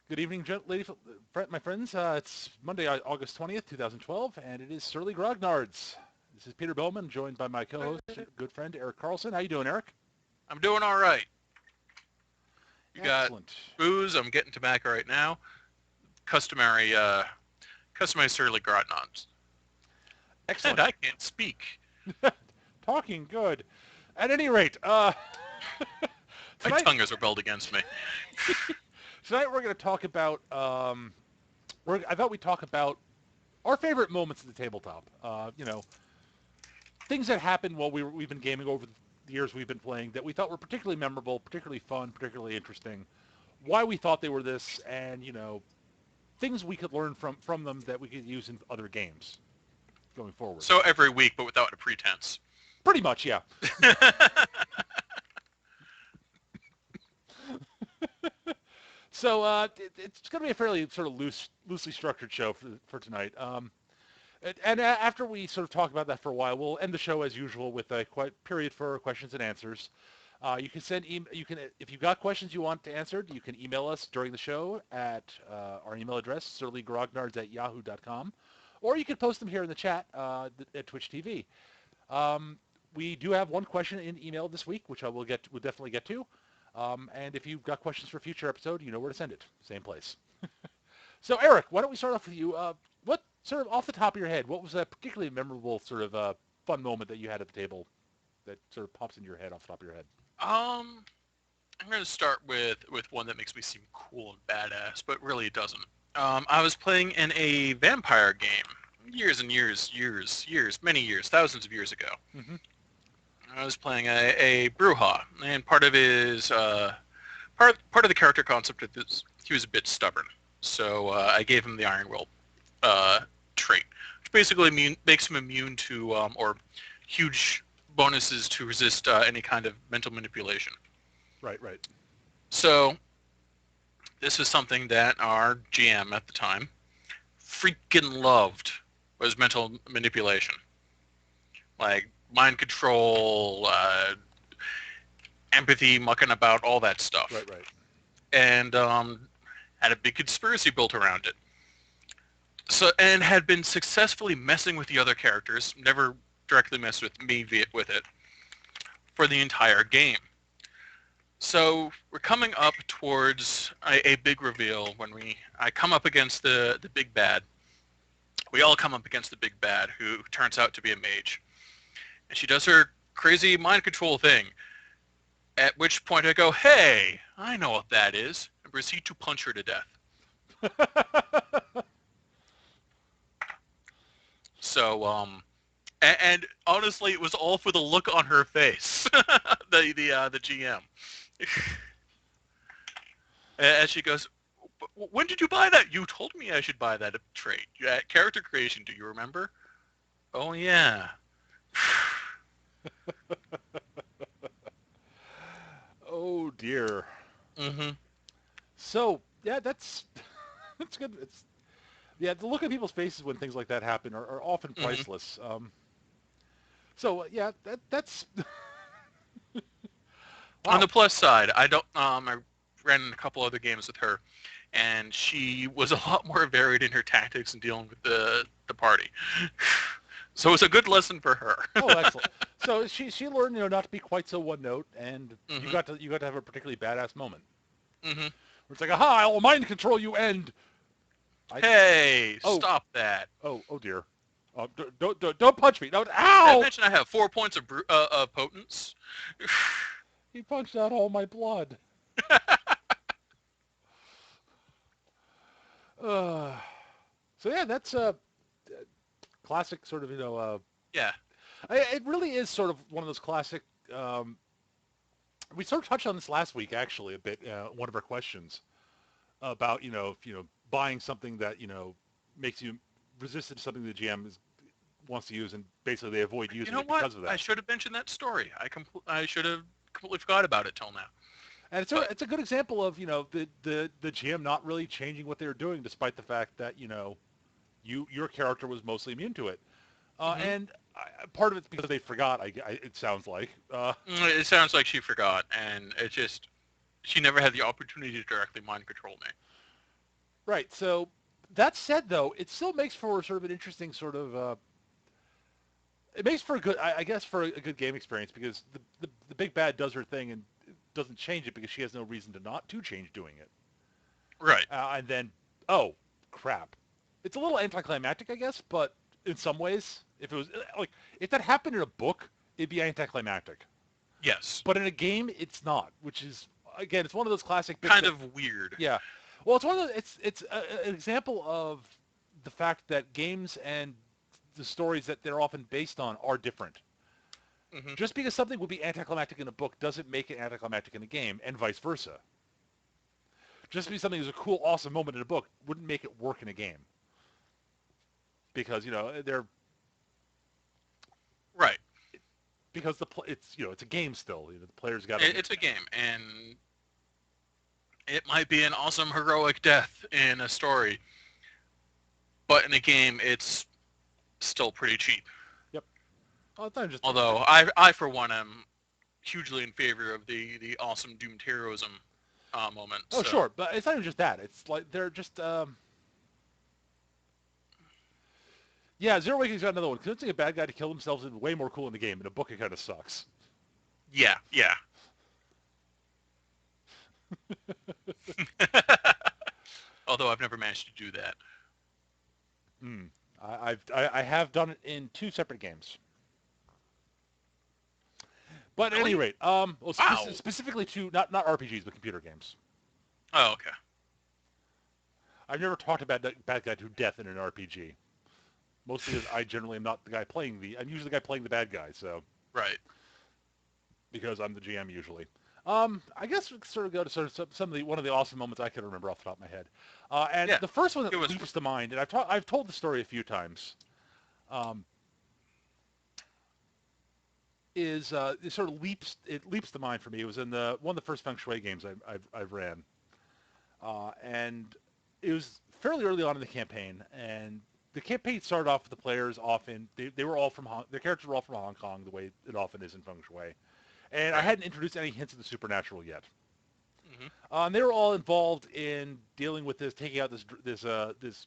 Good evening, my friends. It's Monday, August 20th, 2012, and it is Surly Grognards. This is Peter Bowman, joined by my co-host, good friend, Eric Carlson. How you doing, Eric? I'm doing all right. You got Excellent. booze. I'm getting tobacco right now. Customary Surly Grognards. And Excellent. I can't speak. Talking good. At any rate, My tonight, tongue is rebelled against me. tonight we're going to talk about, I thought we'd talk about our favorite moments at the tabletop. Things that happened while we've been gaming over the years we've been playing that we thought were particularly memorable, particularly fun, particularly interesting. Why we thought they were this, and things we could learn from them that we could use in other games going forward. So every week, but without a pretense. Pretty much, yeah. So it's going to be a fairly sort of loosely structured show for tonight. And after we sort of talk about that for a while, we'll end the show as usual with a period for questions and answers. You can if you've got questions you want answered, you can email us during the show at our email address, surlygrognards@yahoo.com, or you can post them here in the chat at Twitch TV. We do have one question in email this week, which we'll definitely get to. And if you've got questions for a future episode, you know where to send it. Same place. So, Eric, why don't we start off with you? What sort of off the top of your head, what was a particularly memorable sort of fun moment that you had at the table that sort of pops into your head off the top of your head? I'm going to start with one that makes me seem cool and badass, but really it doesn't. I was playing in a vampire game years and years, many years, thousands of years ago. Mm-hmm. I was playing a Brujah, and part of his part of the character concept is he was a bit stubborn. So I gave him the Iron Will trait, which basically makes him immune to or huge bonuses to resist any kind of mental manipulation. Right. So this was something that our GM at the time freaking loved, was mental manipulation. Like mind control, empathy, mucking about, all that stuff. Right. And had a big conspiracy built around it. So, and had been successfully messing with the other characters, never directly messed with me with it, for the entire game. So we're coming up towards a big reveal when I come up against the big bad. We all come up against the big bad, who turns out to be a mage. And she does her crazy mind control thing. At which point I go, hey, I know what that is, and proceed to punch her to death. So, and honestly, it was all for the look on her face, the GM. As she goes, when did you buy that? You told me I should buy that trait. Character creation, do you remember? Oh, yeah. Oh, dear. Mm-hmm. So, yeah, that's good. The look on people's faces when things like that happen are often priceless. Mm-hmm. Yeah, that's... Wow. On the plus side, I ran a couple other games with her, and she was a lot more varied in her tactics in dealing with the party. So it was a good lesson for her. Oh, excellent. So she learned, not to be quite so one note, and Mm-hmm. you got to have a particularly badass moment. Mm-hmm. Where it's like, aha, I will mind control you, and Stop that! Oh dear. Don't punch me. No, Did ow! I mention I have 4 points of potence? He punched out all my blood. So yeah, that's a classic sort of, Yeah. It really is sort of one of those classic. We sort of touched on this last week, actually, a bit. One of our questions about buying something that makes you resistant to something the GM wants to use, and basically they avoid using it because of that. I should have mentioned that story. I should have completely forgot about it till now. And it's a good example of the GM not really changing what they were doing, despite the fact that your character was mostly immune to it. And part of it's because they forgot. It sounds like. It sounds like she forgot, and she never had the opportunity to directly mind control me. Right. So that said, though, it still makes for sort of an interesting sort of. It makes for a good, I guess, for a good game experience because the big bad does her thing and doesn't change it because she has no reason to not to change doing it. Right. And then, oh, crap. It's a little anticlimactic, I guess, but in some ways, if it was like if that happened in a book, it'd be anticlimactic. Yes. But in a game, it's not, which is again, it's one of those classic bits Kind that of weird. yeah. Well, it's one of the, it's an example of the fact that games and the stories that they're often based on are different. Hmm. Just because something would be anticlimactic in a book doesn't make it anticlimactic in a game, and vice versa. Just because something is a cool, awesome moment in a book wouldn't make it work in a game because they're Right. because it's it's a game still. The players got to It's a game, and it might be an awesome heroic death in a story, but in a game, it's still pretty cheap. yep. Oh, it's not just Although I for one, am hugely in favor of the awesome doomed heroism moment. oh So sure, but it's not even just that. It's like they're just yeah. Zero Awakening's got another one. Convincing a bad guy to kill themselves is way more cool in the game. In a book, it kind of sucks. yeah, yeah. Although I've never managed to do that. Hmm. I have done it in two separate games. But at any Really? rate, well, Wow. specifically to not RPGs but computer games. Oh, okay. I've never talked about that bad guy to death in an RPG. Mostly because I generally am not the guy playing the. I'm usually the guy playing the bad guy, so Right. because I'm the GM usually. I guess we could sort of go to sort of some of the one of the awesome moments I can remember off the top of my head. And Yeah. the first one It that was. leaps to mind, and I've told the story a few times, um, is it sort of leaps to mind for me. It was in the one of the first Feng Shui games I've ran, and it was fairly early on in the campaign, and the campaign started off with the players often they were all from their characters were all from Hong Kong, the way it often is in Feng Shui, and I Right. hadn't introduced any hints of the supernatural yet. Hmm. And they were all involved in dealing with this, taking out this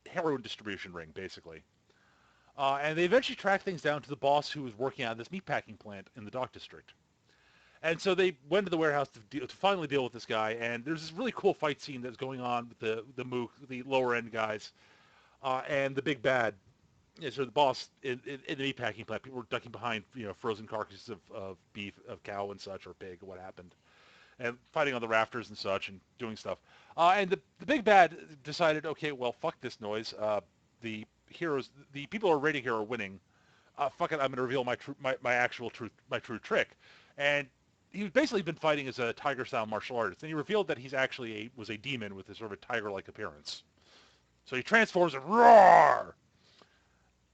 heroin distribution ring, basically. And they eventually tracked things down to the boss who was working out of this meatpacking plant in the dock district. And so they went to the warehouse to finally deal with this guy. And there's this really cool fight scene that's going on with the mook, the lower end guys, and the big bad. Yeah, so the boss in the meatpacking plant, people were ducking behind frozen carcasses of beef, of cow and such, or pig, or what happened, and fighting on the rafters and such, and doing stuff. And the big bad decided, okay, well, fuck this noise. The people who are raiding here are winning. Fuck it, I'm going to reveal my actual truth, my true trick. And he's basically been fighting as a tiger-style martial artist, and he revealed that he's actually was a demon with a sort of a tiger-like appearance. So he transforms and roar.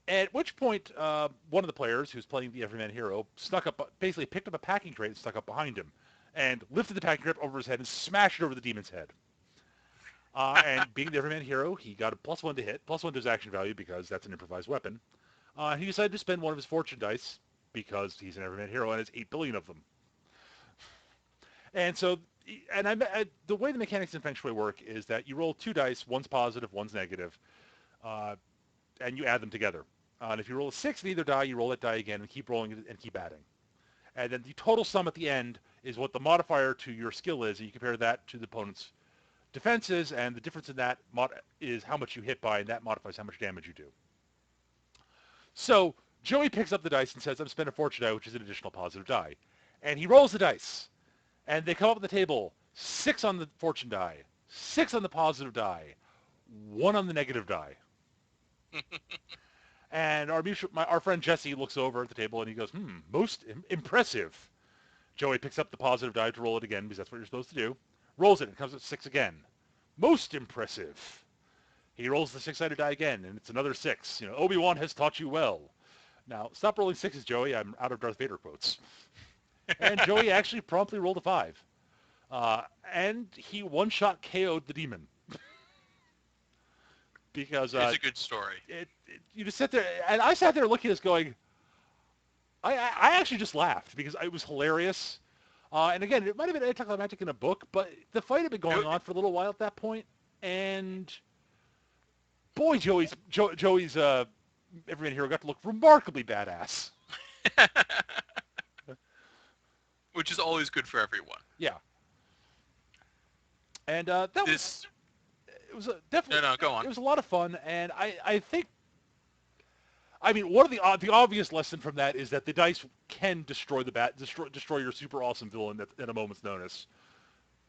At which point, one of the players who's playing the Everyman hero snuck up, basically picked up a packing crate and stuck up behind him, and lifted the packing crate over his head and smashed it over the demon's head. And being the Everyman hero, he got a +1 to hit, +1 to his action value because that's an improvised weapon. He decided to spend one of his fortune dice because he's an Everyman hero and has 8 billion of them. And so, the way the mechanics in Feng Shui work is that you roll two dice, one's positive, one's negative, uh, and you add them together. And if you roll a 6 in either die, you roll that die again and keep rolling and keep adding. And then the total sum at the end is what the modifier to your skill is, and you compare that to the opponent's defenses, and the difference in that is how much you hit by, and that modifies how much damage you do. So Joey picks up the dice and says, I'm spending a fortune die, which is an additional positive die. And he rolls the dice, and they come up on the table, 6 on the fortune die, 6 on the positive die, 1 on the negative die. And our friend Jesse looks over at the table and he goes, most impressive. Joey picks up the positive die to roll it again because that's what you're supposed to do. Rolls it and comes up 6 again. Most impressive. He rolls the 6-sided die again and it's another 6. Obi-Wan has taught you well. Now, stop rolling 6s, Joey. I'm out of Darth Vader quotes. And Joey actually promptly rolled a 5. And he one-shot KO'd the demon. Because It's a good story. you just sit there, and I sat there looking at this going, I actually just laughed because it was hilarious. And again, it might have been anticlimactic in a book, but the fight had been going It, on for a little while at that point, and boy, Joey's Everyman Hero got to look remarkably badass. Which is always good for everyone. Yeah, and that was This it was no, definitely no, go it on. was a lot of fun, and I think I mean one of the obvious lesson from that is that the dice can destroy your super awesome villain at a moment's notice.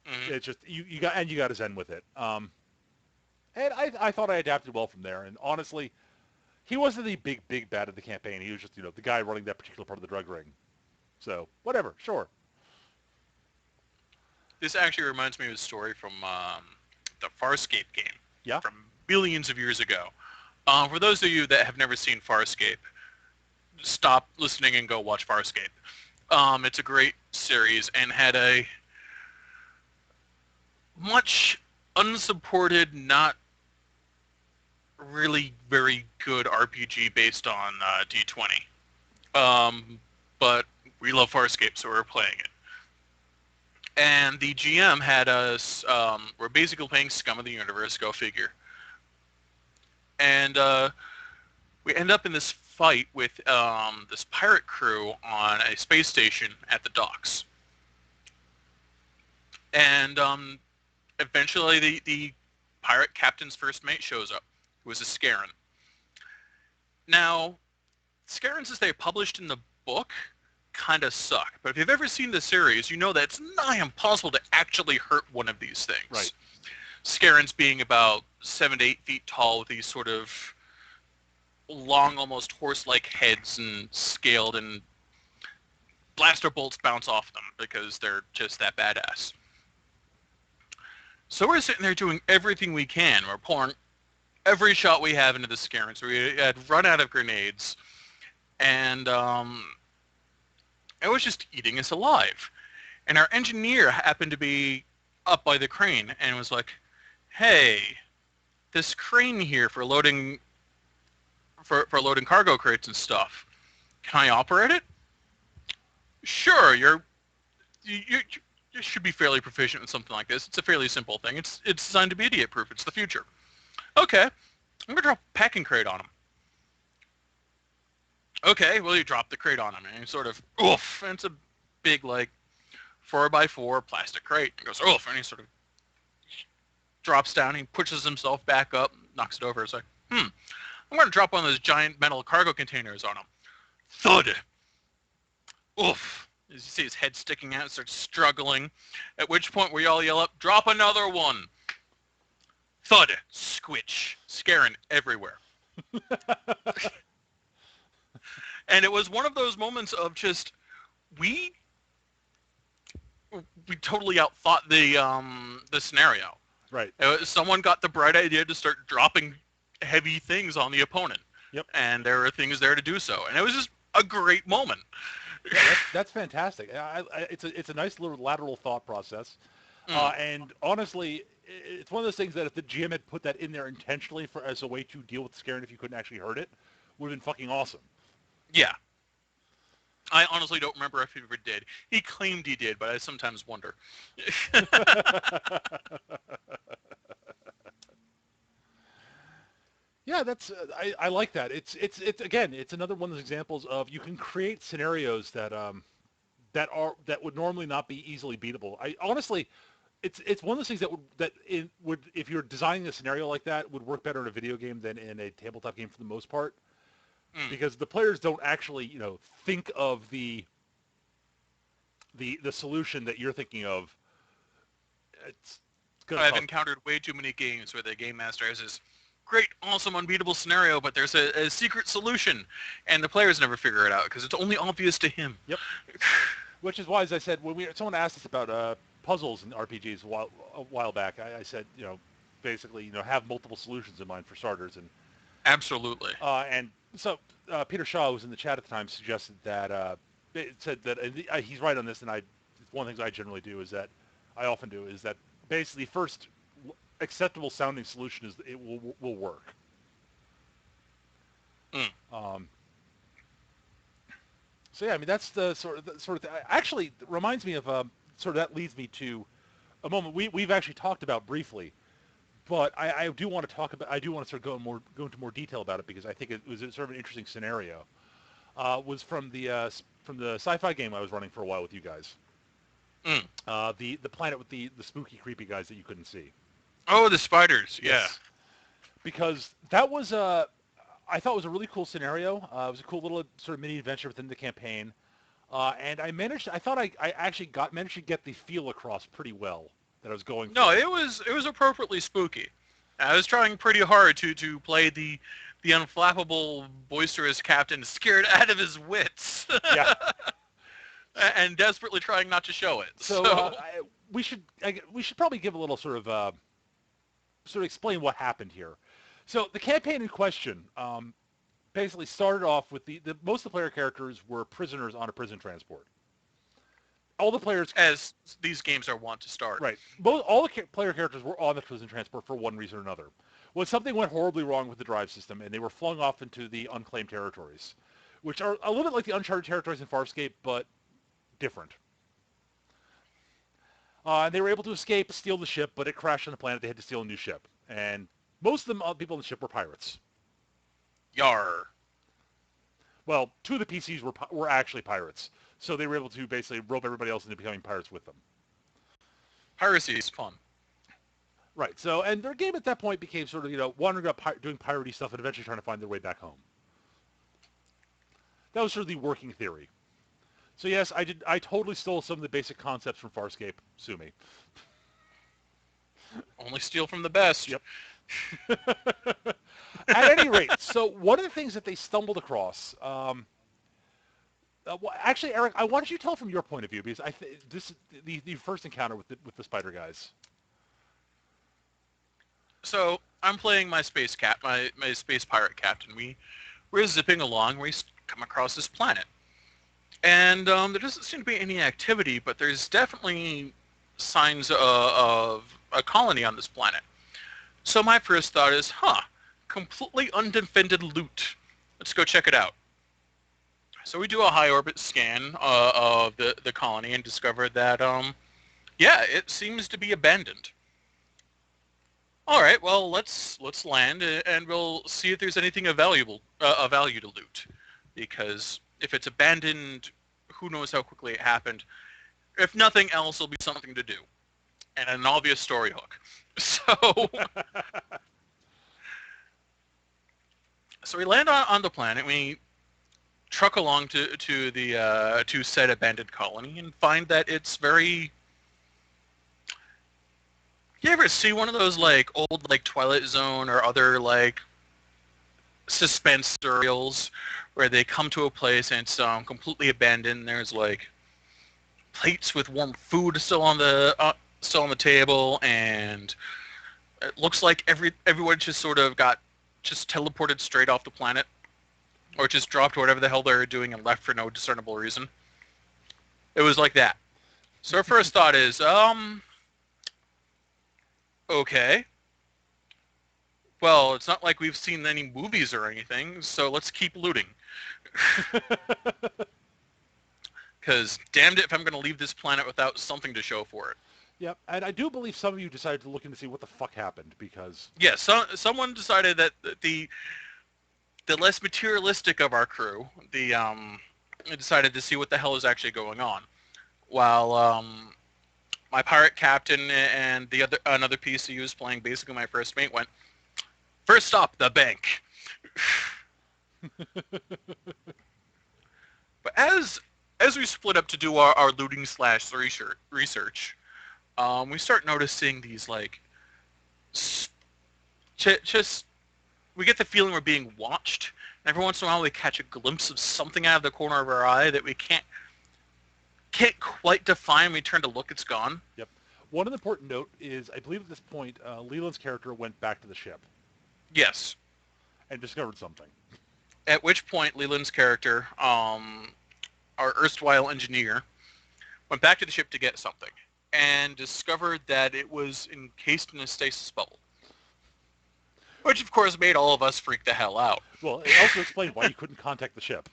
Hmm. It's just you got to zen with it. And I thought I adapted well from there. And honestly, he wasn't the big bad of the campaign. He was just the guy running that particular part of the drug ring. So whatever, sure. This actually reminds me of a story from the Farscape game Yeah. from billions of years ago. For those of you that have never seen Farscape, stop listening and go watch Farscape. It's a great series and had a much unsupported, not really very good RPG based on D20. But we love Farscape, so we're playing it. And the GM had us, we're basically playing Scum of the Universe, go figure. And we end up in this fight with this pirate crew on a space station at the docks. And eventually the pirate captain's first mate shows up, who is a Scarran. Now, Scarrans as they published in the book kind of suck. But if you've ever seen the series, you know that it's nigh impossible to actually hurt one of these things. Right. Scarrans being about 7 to 8 feet tall with these sort of long, almost horse-like heads and scaled, and blaster bolts bounce off them because they're just that badass. So we're sitting there doing everything we can. We're pouring every shot we have into the Scarrans. We had run out of grenades, and it was just eating us alive. And our engineer happened to be up by the crane and was like, "Hey, this crane here for loading loading cargo crates and stuff. Can I operate it?" "Sure, you should be fairly proficient in something like this. It's a fairly simple thing. It's designed to be idiot proof. It's the future." "Okay, I'm gonna drop a packing crate on him." "Okay, well, you drop the crate on him, and he sort of oof, and it's a big like 4x4 plastic crate. He goes oof, and he sort of drops down. He pushes himself back up, knocks it over. It's like, I'm going to drop one of those giant metal cargo containers on him. Thud. Oof. As you see his head sticking out, starts struggling. At which point we all yell up, "Drop another one." Thud. Squitch. Scaring everywhere. And it was one of those moments of just, we totally outthought the scenario. Right. Someone got the bright idea to start dropping heavy things on the opponent. Yep. And there were things there to do so. And it was just a great moment. Yeah, that's fantastic. It's a nice little lateral thought process. And honestly, it's one of those things that if the GM had put that in there intentionally as a way to deal with scaring if you couldn't actually hurt it, would have been fucking awesome. Yeah. I honestly don't remember if he ever did. He claimed he did, but I sometimes wonder. Yeah, that's I like that. It's again, it's another one of those examples of you can create scenarios that would normally not be easily beatable. I honestly, it's one of those things that would if you're designing a scenario like that would work better in a video game than in a tabletop game for the most part, because the players don't actually think of the solution that you're thinking of. It's gonna I've cause encountered way too many games where the game master has this great, awesome, unbeatable scenario, but there's a secret solution, and the players never figure it out because it's only obvious to him. Yep. Which is why, as I said, when someone asked us about puzzles in RPGs a while back, I said, basically, have multiple solutions in mind for starters, Absolutely. and so Peter Shaw, who was in the chat at the time, suggested that it said that he's right on this, and one of the things I generally do is that I often do is that basically first acceptable sounding solution is it will work. Um, So yeah, I mean that's the sort of actually it reminds me of sort of that leads me to a moment we've actually talked about briefly, But I do want to talk about. I do want to sort of go into more detail about it because I think it was sort of an interesting scenario. Was from the sci-fi game I was running for a while with you guys. Mm. The planet with the spooky, creepy guys that you couldn't see. Oh, the spiders. Yeah. Yes, because that was a I thought it was a really cool scenario. It was a cool little sort of mini adventure within the campaign, and I managed. I thought I actually managed to get the feel across pretty well that I was going No, for. it was appropriately spooky. I was trying pretty hard to play the unflappable, boisterous captain scared out of his wits, Yeah. and desperately trying not to show it. So So, we should probably give a little sort of explain what happened here. So the campaign in question basically started off with the most of the player characters were prisoners on a prison transport. All the players, as these games are wont to start. right? All the player characters were on the prison transport for one reason or another. When something went horribly wrong with the drive system, and they were flung off into the unclaimed territories, which are a little bit like the uncharted territories in Farscape, but different. They were able to escape, steal the ship, but it crashed on the planet. They had to steal a new ship, and most of the people on the ship were pirates. Yar. Well, two of the PCs were actually pirates, so they were able to basically rope everybody else into becoming pirates with them. Piracy is fun. Right. So, and their game at that point became sort of wandering up doing piratey stuff and eventually trying to find their way back home. That was sort of the working theory. So yes, I did. I totally stole some of the basic concepts from Farscape. Sue me. Only steal from the best. Yep. At any rate, so one of the things that they stumbled across, well, actually, Eric, I wanted you to tell from your point of view because this is the first encounter with the spider guys. So I'm playing my my space pirate captain. We're zipping along. We come across this planet, and there doesn't seem to be any activity, but there's definitely signs of a colony on this planet. So my first thought is, completely undefended loot. Let's go check it out. So we do a high orbit scan of the colony and discover that, yeah, it seems to be abandoned. All right, well, let's land and we'll see if there's anything of value to loot. Because if it's abandoned, who knows how quickly it happened. If nothing else, it'll be something to do. And an obvious story hook. So, so we land on the planet. We truck along to the to said abandoned colony and find that it's very. You ever see one of those like old like Twilight Zone or other like suspense serials where they come to a place and it's completely abandoned? There's like plates with warm food still on the table, and it looks like everyone just sort of got just teleported straight off the planet, or just dropped whatever the hell they were doing and left for no discernible reason. It was like that. So our first thought is, okay. Well, it's not like we've seen any movies or anything, so let's keep looting. Because damned it if I'm going to leave this planet without something to show for it. Yep, and I do believe some of you decided to look in to see what the fuck happened because. Yeah, someone decided that the less materialistic of our crew, decided to see what the hell is actually going on, while my pirate captain and another PC who was playing basically my first mate went, first stop, the bank. But as we split up to do our looting / research, we start noticing these like just we get the feeling we're being watched. And every once in a while we catch a glimpse of something out of the corner of our eye that we can't quite define. We turn to look, it's gone. Yep. One important note is I believe at this point Leland's character went back to the ship Yes. and discovered something. At which point Leland's character, our erstwhile engineer, went back to the ship to get something and discovered that it was encased in a stasis bubble. Which, of course, made all of us freak the hell out. Well, it also explained why you couldn't contact the ship.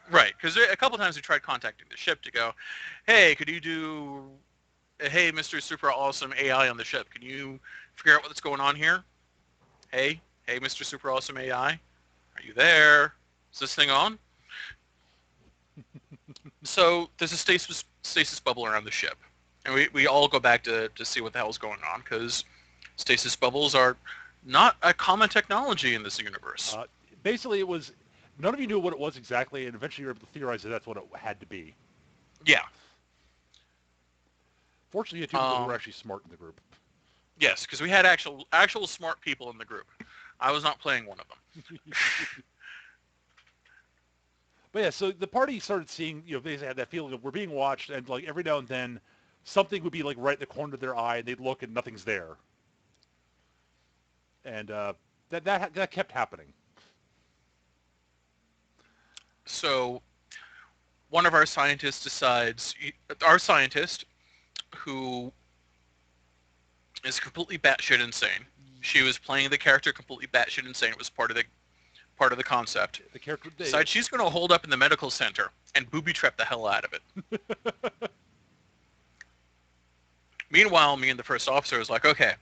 Right, because a couple times we tried contacting the ship to go, hey, could you do hey, Mr. Super Awesome AI on the ship, can you figure out what's going on here? Hey, hey, Mr. Super Awesome AI, are you there? Is this thing on? So there's a stasis bubble around the ship, and we all go back to see what the hell's going on because stasis bubbles are not a common technology in this universe. Uh, Basically, it was none of you knew what it was exactly, and eventually you were able to theorize that that's what it had to be. Yeah. Fortunately, you had two people who were Um. actually smart in the group. Yes, because we had actual smart people in the group. I was not playing one of them. But yeah, so the party started seeing, they had that feeling of we're being watched, and like every now and then, something would be like right in the corner of their eye, and they'd look and nothing's there, and that kept happening. So one of our scientists decides, our scientist, who is completely batshit insane. She was playing the character completely batshit insane. It was part of the concept. The character, Decides she's going to hold up in the medical center and booby trap the hell out of it. Meanwhile, me and the first officer was like, okay,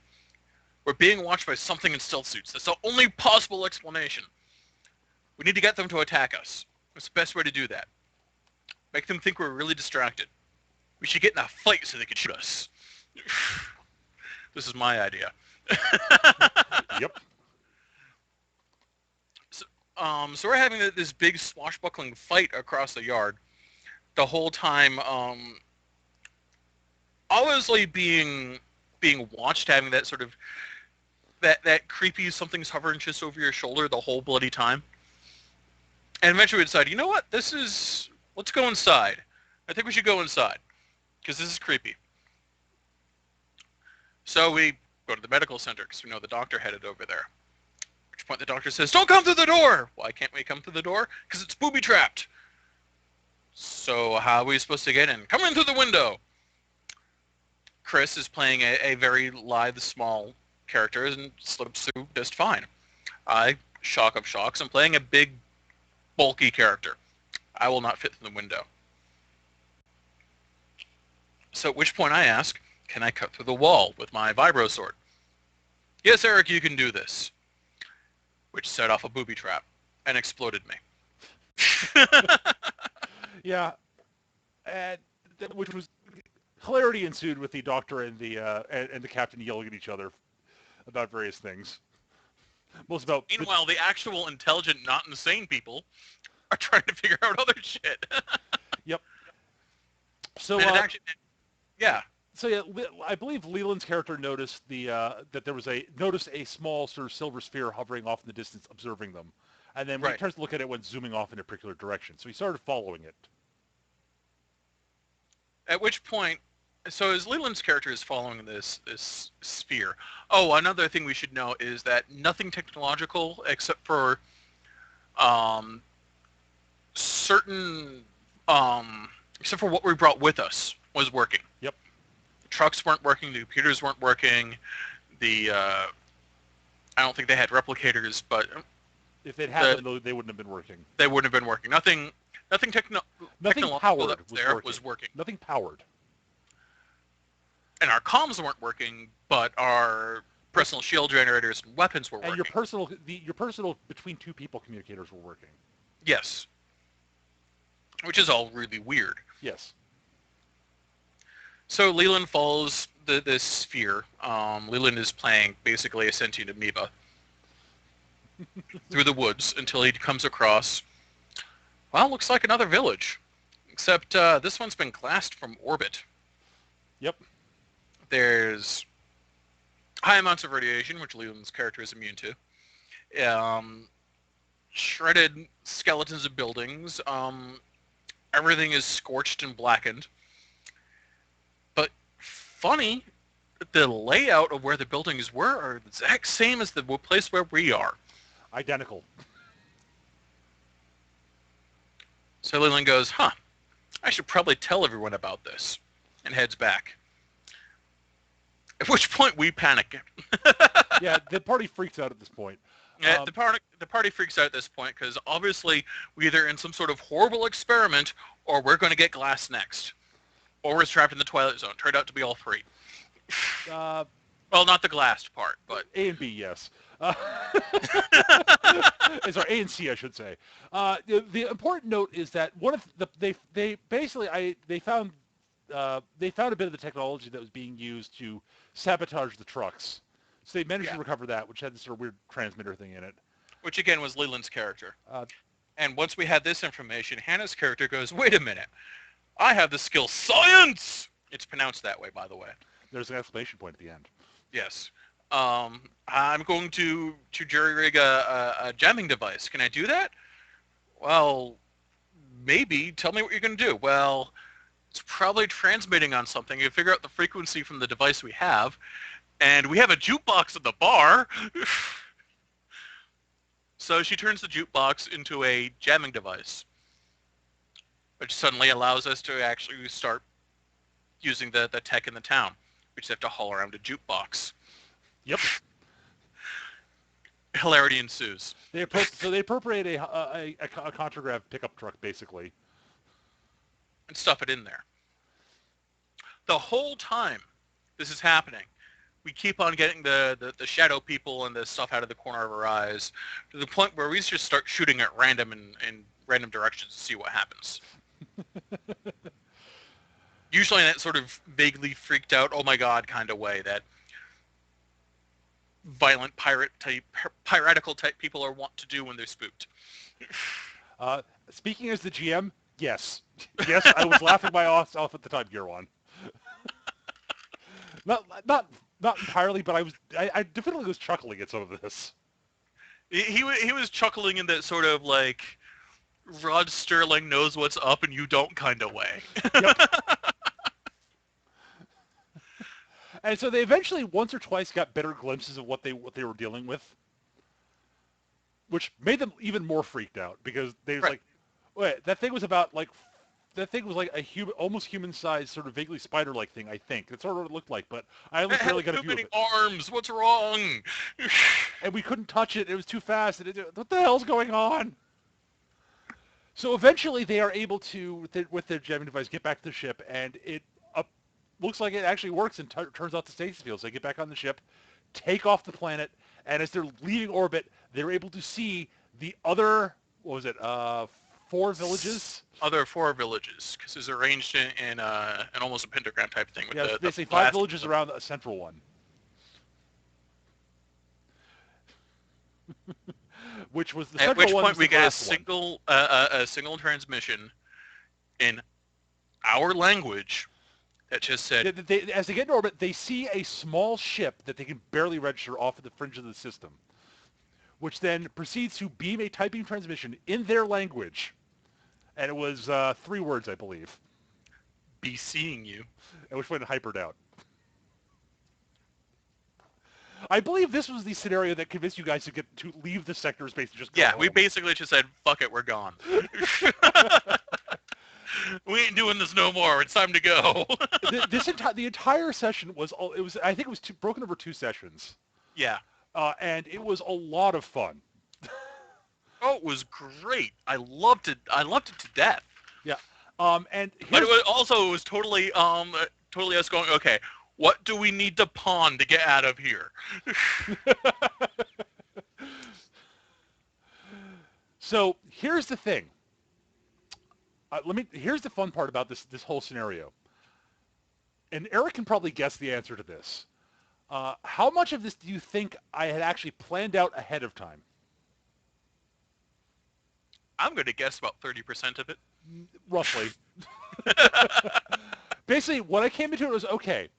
we're being watched by something in stealth suits. That's the only possible explanation. We need to get them to attack us. What's the best way to do that? Make them think we're really distracted. We should get in a fight so they can shoot us. This is my idea. yep. So we're having this big swashbuckling fight across the yard. The whole time, obviously being watched, having that sort of that creepy something's hovering just over your shoulder the whole bloody time. And eventually we decide, you know what? Let's go inside. I think we should go inside because this is creepy. So we go to the medical center because we know the doctor headed over there. At which point the doctor says, don't come through the door! Why can't we come through the door? Because it's booby-trapped. So how are we supposed to get in? Come in through the window! Chris is playing a very lithe, small character and slips through just fine. I, shock of shocks, I'm playing a big, bulky character. I will not fit through the window. So at which point I ask, can I cut through the wall with my vibro sword? Yes, Eric, you can do this. Which set off a booby trap and exploded me. Yeah, and which was hilarity ensued with the doctor and the captain yelling at each other about various things. Most about Meanwhile, the actual intelligent, not insane people are trying to figure out other shit. Yep. So and it actually, yeah. So yeah, I believe Leland's character noticed that there was noticed a small sort of silver sphere hovering off in the distance, observing them, and then when he Right. turns to look at it, it went zooming off in a particular direction. So he started following it. At which point, so as Leland's character is following this sphere. Oh, another thing we should know is that nothing technological um, certain except for what we brought with us was working. Yep. The trucks weren't working. The computers weren't working. I don't think they had replicators, but If it had them, they wouldn't have been working. they wouldn't have been working. Nothing technological powered that was working. Nothing powered. And our comms weren't working, but our personal shield generators and weapons were working. And your personal between two people communicators were working. Yes. Which is all really weird. Yes. So Leland follows this sphere. Leland is playing basically a sentient amoeba through the woods until he comes across, well, looks like another village. Except this one's been glassed from orbit. Yep. There's high amounts of radiation, which Leland's character is immune to. Shredded skeletons of buildings. Everything is scorched and blackened. But funny, the layout of where the buildings were are the exact same as the place where we are. Identical. So Leland goes, I should probably tell everyone about this, and heads back. At which point we panic. Yeah, the party freaks out at this point. Yeah, the party freaks out at this point because obviously we're either in some sort of horrible experiment or we're going to get glass next. or was trapped in the Twilight Zone. Turned out to be all three. Uh, Well, not the glassed part, but A and B, yes. Sorry, A and C, I should say. The important note is that one of they basically they found a bit of the technology that was being used to sabotage the trucks. So they managed yeah. to recover that, which had this sort of weird transmitter thing in it. Which again was Leland's character. Uh, And once we had this information, Hannah's character goes, "Wait a minute, I have the skill science." It's pronounced that way, by the way. there's an exclamation point at the end. Yes. I'm going to jury rig a jamming device. Can I do that? Well, maybe. Tell me what you're going to do. Well, it's probably transmitting on something. You figure out the frequency from the device we have, and we have a jukebox at the bar. So she turns the jukebox into a jamming device, which suddenly allows us to actually start using the tech in the town. We just have to haul around a jukebox. Yep. Hilarity ensues. So they appropriate a contragrav pickup truck, basically. And stuff it in there. The whole time this is happening, we keep on getting the shadow people and the stuff out of the corner of our eyes to the point where we just start shooting at random in random directions to see what happens. Usually in that sort of vaguely freaked out, oh my god kind of way that violent piratical type people are wont to do when they're spooked. Speaking as the GM, yes. Yes, I was laughing my ass off at the time, Gear One. Not entirely, but I definitely was chuckling at some of this. He was chuckling in that sort of like Rod Sterling knows what's up and you don't kind of way. Yep. And so they eventually once or twice got better glimpses of what they were dealing with, which made them even more freaked out because they was Right. like, wait, that thing was about like that thing was like a almost human-sized, sort of vaguely spider-like thing. I think that's sort of what it looked like, but I only It barely had got a too view of many it, arms. What's wrong? and we couldn't touch it. It was too fast. What the hell's going on? So eventually, they are able to, with their jamming device, get back to the ship, and it looks like it actually works. And turns out the stasis field. So they get back on the ship, take off the planet, and as they're leaving orbit, they're able to see the other, what was it, 4 villages? Other 4 villages, because it's arranged in an almost a pentagram type thing with Yeah, the basically 5 villages blast. around a central one, which was the At central which one point was the we get glass one. a single transmission in our language that just said, As they get in orbit, they see a small ship that they can barely register off of the fringe of the system, which then proceeds to beam a typing transmission in their language. And it was 3 words, I believe, "Be seeing you." at which point it hypered out. I believe this was the scenario that convinced you guys to leave the sector space and just go Yeah, we home. basically just said, "Fuck it, we're gone." We ain't doing this no more. It's time to go. The entire session was I think it was broken over 2 sessions, Yeah. and it was a lot of fun. Oh, it was great. I loved it. I loved it to death. Yeah. And But here's it was totally us going, okay, what do we need to pawn to get out of here? So here's the thing. Here's the fun part about this whole scenario. And Eric can probably guess the answer to this. How much of this do you think I had actually planned out ahead of time? I'm going to guess about 30% of it. Roughly. Basically, what I came into it was, okay,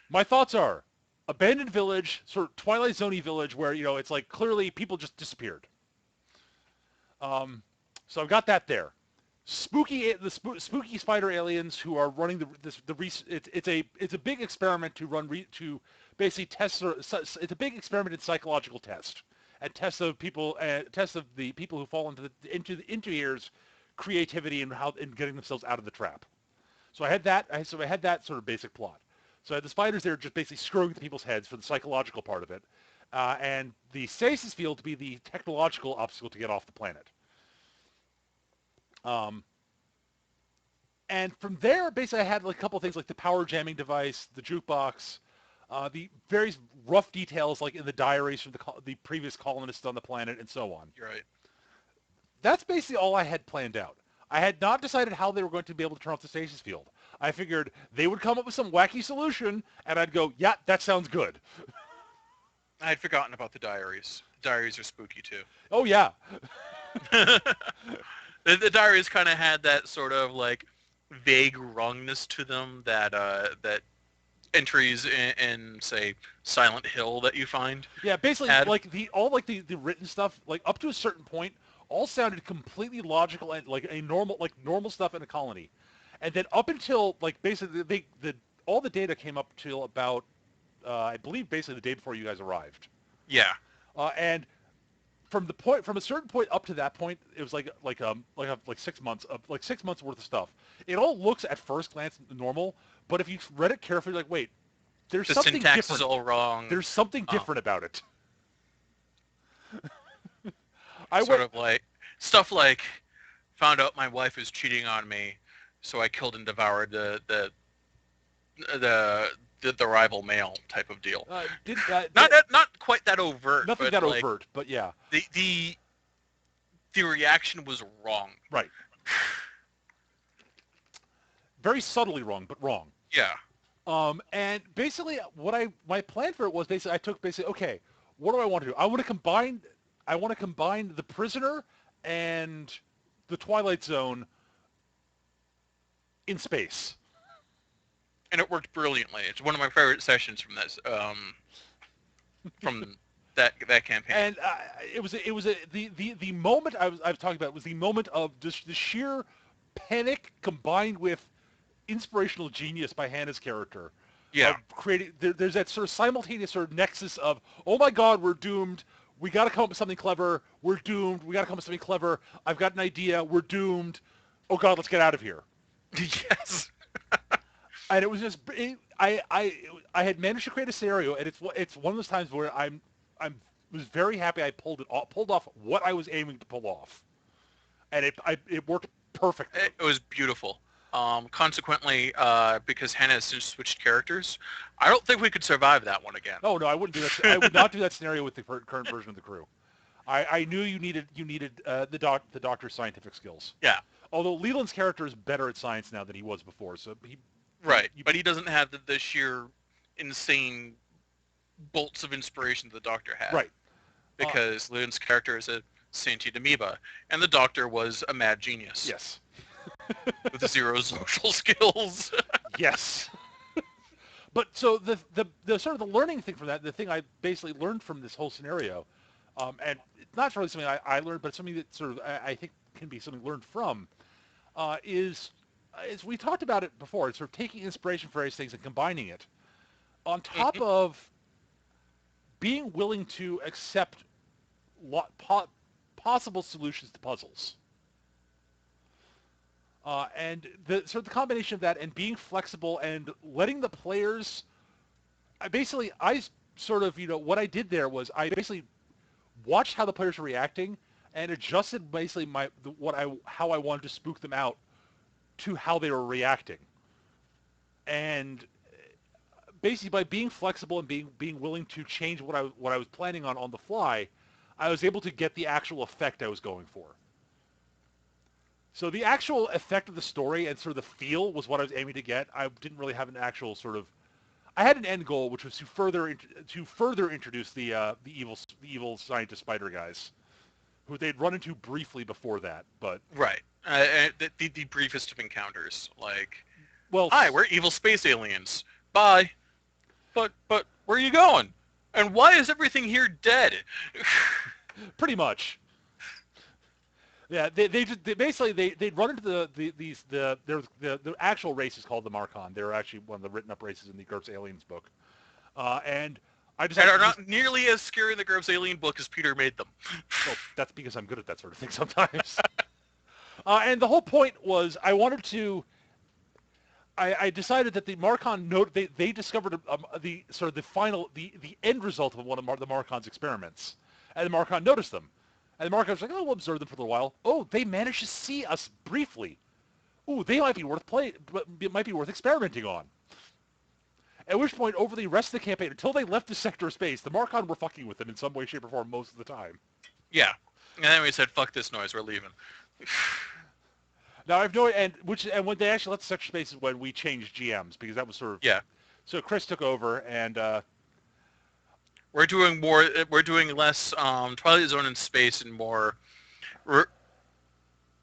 my thoughts are abandoned village, sort of Twilight Zone-y village where, it's like clearly people just disappeared. So I've got that there. Spooky spider aliens who are running it's a big experiment to to basically test. It's a big experiment in psychological test and test of the people who fall into ears creativity and how in getting themselves out of the trap. So I had that. I had that sort of basic plot. So I had the spiders there just basically screwing with people's heads for the psychological part of it, and the stasis field to be the technological obstacle to get off the planet. Um, And from there, basically, I had like a couple of things like the power jamming device, the jukebox, the various rough details like in the diaries from the previous colonists on the planet, and so on. You're right. That's basically all I had planned out. I had not decided how they were going to be able to turn off the stasis field. I figured they would come up with some wacky solution, and I'd go, yeah, that sounds good. I had forgotten about the diaries. The diaries are spooky too. Oh, yeah. The diaries kind of had that sort of like vague wrongness to them that entries in say Silent Hill that you find Yeah, basically, had. like, the written stuff, like, up to a certain point, all sounded completely logical and, like, normal stuff in a colony. And then up until, like, basically, all the data came up till about, I believe, basically the day before you guys arrived. Yeah, And from a certain point up to that point, it was like 6 months of like 6 months worth of stuff. It all looks at first glance normal, but if you read it carefully, like wait, there's the something syntax is different. all wrong. There's something Oh, different about it. I sort went, of like stuff like found out my wife is cheating on me, so I killed and devoured the the rival male type of deal. did Not quite that overt, nothing but that like overt, but yeah, the reaction was wrong. right. Very subtly wrong, but wrong. Yeah. And basically, my plan for it was basically I took basically okay, what do I want to do? I want to combine the prisoner and the Twilight Zone in space. And it worked brilliantly. It's one of my favorite sessions from this from that campaign. And the moment I was talking about was the moment of just the sheer panic combined with inspirational genius by Hannah's character Yeah. of creating. There's that sort of simultaneous sort of nexus of oh my god, we're doomed. We got to come up with something clever. We're doomed. We got to come up with something clever. I've got an idea. We're doomed. Oh god, let's get out of here. Yes. And it was just I had managed to create a scenario, and it's one of those times where I'm was very happy I pulled off what I was aiming to pull off, and it worked perfectly. It was beautiful. Consequently, because Hannah has since switched characters, I don't think we could survive that one again. Oh no, I wouldn't do that. I would not do that scenario with the current version of the crew. I knew you needed the doctor's scientific skills. Yeah. Although Leland's character is better at science now than he was before, so Right. But he doesn't have the sheer insane bolts of inspiration the Doctor had. right. Because Leland's character is a sentient amoeba, and the Doctor was a mad genius. Yes. With zero social skills. Yes. But so the sort of the learning thing from that, the thing I basically learned from this whole scenario, and it's not really something I learned, but something that sort of I think can be something learned from, is we talked about it before. It's sort of taking inspiration for various things and combining it, on top of being willing to accept possible solutions to puzzles. And the sort of the combination of that and being flexible and letting the players, I sort of, what I did there was I basically watched how the players were reacting and adjusted basically how I wanted to spook them out to how they were reacting. And basically by being flexible and being willing to change what I was planning on the fly, I was able to get the actual effect I was going for. So the actual effect of the story and sort of the feel was what I was aiming to get. I didn't really have an actual sort of. I had an end goal, which was to further introduce the evil scientist spider guys, who they'd run into briefly before that. But Right. The briefest of encounters. Like, well, hi, we're evil space aliens. Bye. But where are you going? And why is everything here dead? pretty much. Yeah, they'd run into the actual race is called the Marcon. They're actually one of the written up races in the GURPS Aliens book, and I And are decided not nearly as scary in the GURPS Alien book as Peter made them. well, that's because I'm good at that sort of thing sometimes. And the whole point was I decided that the Marcon they discovered the sort of the end result of one of the Marcon's experiments, and the Marcon noticed them. And the Marcon was like, oh, we'll observe them for a little while. Oh, they managed to see us briefly. ooh, they might be worth play, but it might be worth experimenting on. At which point, over the rest of the campaign, until they left the sector of space, the Marcon were fucking with it in some way, shape, or form most of the time. Yeah. And then we said, fuck this noise, we're leaving. Now I've no and when they actually left the sector space is when we changed GMs because that was sort of Yeah. so Chris took over and We're doing more, we're doing less Twilight Zone in space and more re-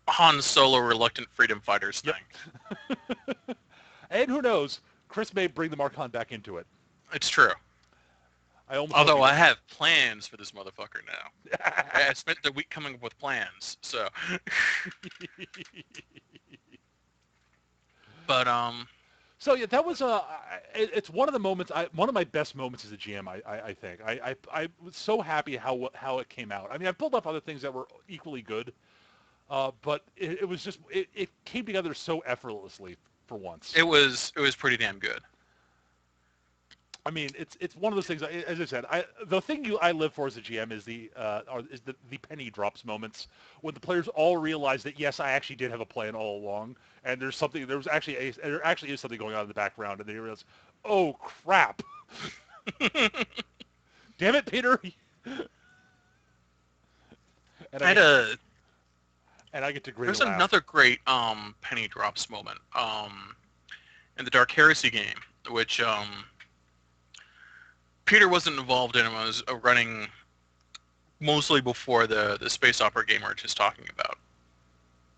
Han Solo reluctant freedom fighters yep. thing. And who knows, Chris may bring the Marcon back into it. It's true. I almost hope he Although I does. have plans for this motherfucker now. I spent the week coming up with plans, so. But So yeah, that was it's one of the moments. One of my best moments as a GM. I think I was so happy how it came out. I mean, I pulled up other things that were equally good, but it was just it came together so effortlessly for once. it was pretty damn good. I mean, it's one of those things. As I said, the thing I live for as a GM is the penny drops moments when the players all realize that yes, I actually did have a plan all along, and there actually is something going on in the background, and they realize, oh crap, damn it, Peter, and I had a I get to grin and there's laugh. another great penny drops moment in the Dark Heresy game, which Peter wasn't involved in. It was running mostly before the space opera game we were just talking about.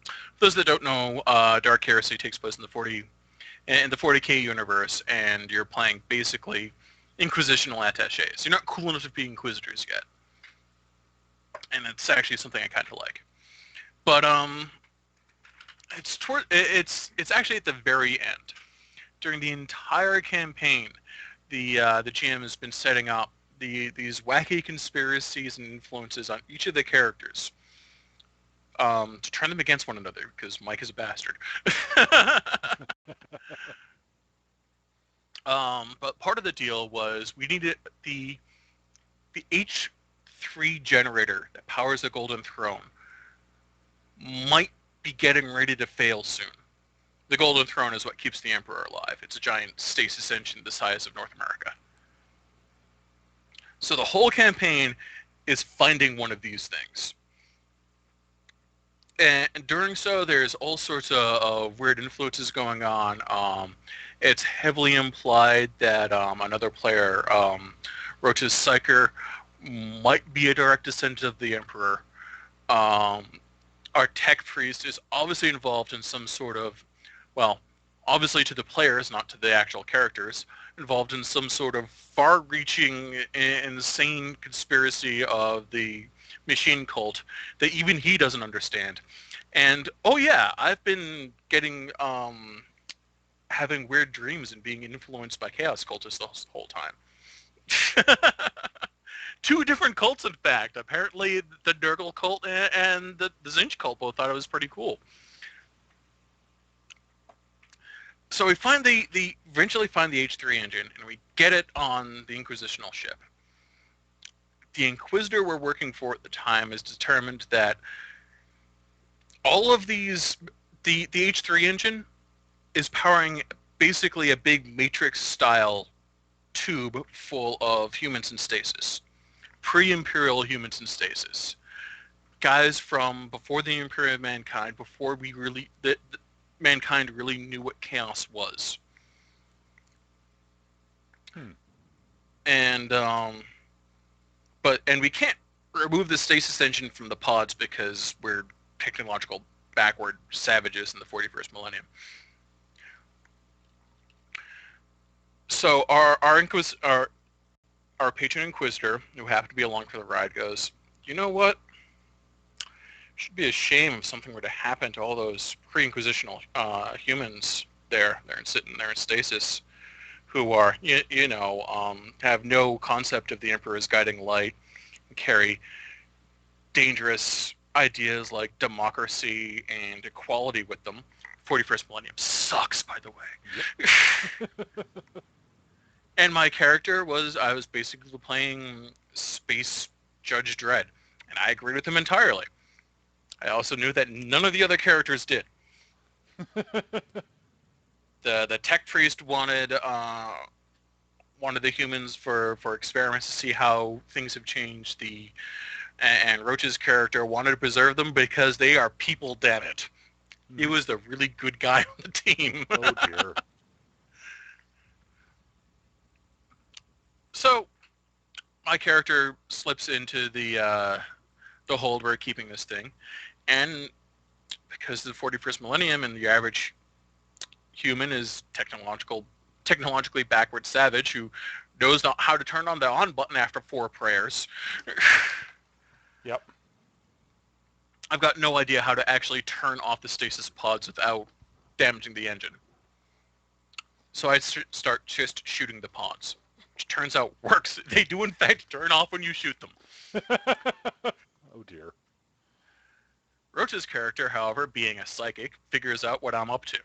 For those that don't know, Dark Heresy takes place in the 40K universe, and you're playing basically Inquisitional attaches. You're not cool enough to be Inquisitors yet, and it's actually something I kind of like. But it's actually at the very end. During the entire campaign, the GM has been setting up these wacky conspiracies and influences on each of the characters to turn them against one another because Mike is a bastard. But part of the deal was we needed the H3 generator that powers the Golden Throne might be getting ready to fail soon. The Golden Throne is what keeps the Emperor alive. It's a giant stasis engine the size of North America. So the whole campaign is finding one of these things. And during so, there's all sorts of weird influences going on. It's heavily implied that another player, Roach's Psyker, might be a direct descendant of the Emperor. Um, our tech priest is obviously involved in some sort of, well, obviously to the players, not to the actual characters, involved in some sort of far-reaching, insane conspiracy of the machine cult that even he doesn't understand. And oh yeah, I've been getting having weird dreams and being influenced by chaos cultists the whole time. Two different cults, in fact. Apparently, the Nurgle cult and the Zinch cult both thought it was pretty cool. So we find the eventually find the H3 engine, and we get it on the Inquisitional ship. The Inquisitor we're working for at the time has determined that all of these, the H3 engine is powering basically a big Matrix-style tube full of humans in stasis. Pre-Imperial humans in stasis. Guys from before the Imperium of Mankind, before we really, mankind really knew what chaos was. And and we can't remove the stasis engine from the pods because we're technological backward savages in the 41st millennium. So our patron Inquisitor, who happened to be along for the ride, goes, you know what? It should be a shame if something were to happen to all those pre-Inquisitional humans there. They're sitting there in stasis, who are, have no concept of the Emperor's guiding light, and carry dangerous ideas like democracy and equality with them. 41st Millennium sucks, by the way. Yep. And my character I was basically playing Space Judge Dredd, and I agreed with him entirely. I also knew that none of the other characters did. The tech priest wanted the humans for experiments to see how things have changed. And Roach's character wanted to preserve them because they are people. Damn it! He Mhm. was the really good guy on the team. Oh dear. So my character slips into the hold we're keeping this thing, and because of the 41st millennium and the average human is technologically backward savage who knows not how to turn on the on button after 4 prayers. Yep. I've got no idea how to actually turn off the stasis pods without damaging the engine. So I start just shooting the pods, which turns out works. They do in fact turn off when you shoot them. Oh dear. Roach's character, however, being a psychic, figures out what I'm up to.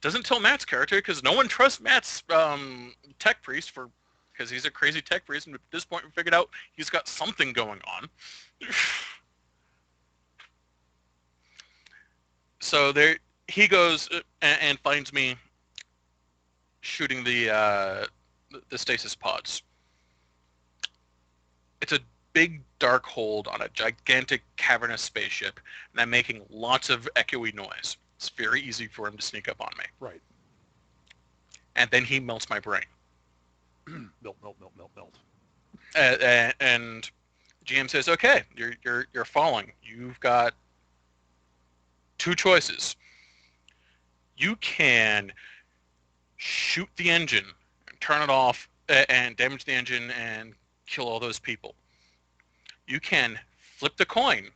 Doesn't tell Matt's character because no one trusts Matt's tech priest because he's a crazy tech priest, and at this point we figured out he's got something going on. So there he goes and finds me shooting the stasis pods. It's a big dark hold on a gigantic cavernous spaceship, and I'm making lots of echoey noise. It's very easy for him to sneak up on me. Right. And then he melts my brain. Melt, melt, melt, melt, melt. And GM says, "Okay, you're falling. You've got 2 choices. You can shoot the engine, and turn it off, and damage the engine and kill all those people. You can flip the coin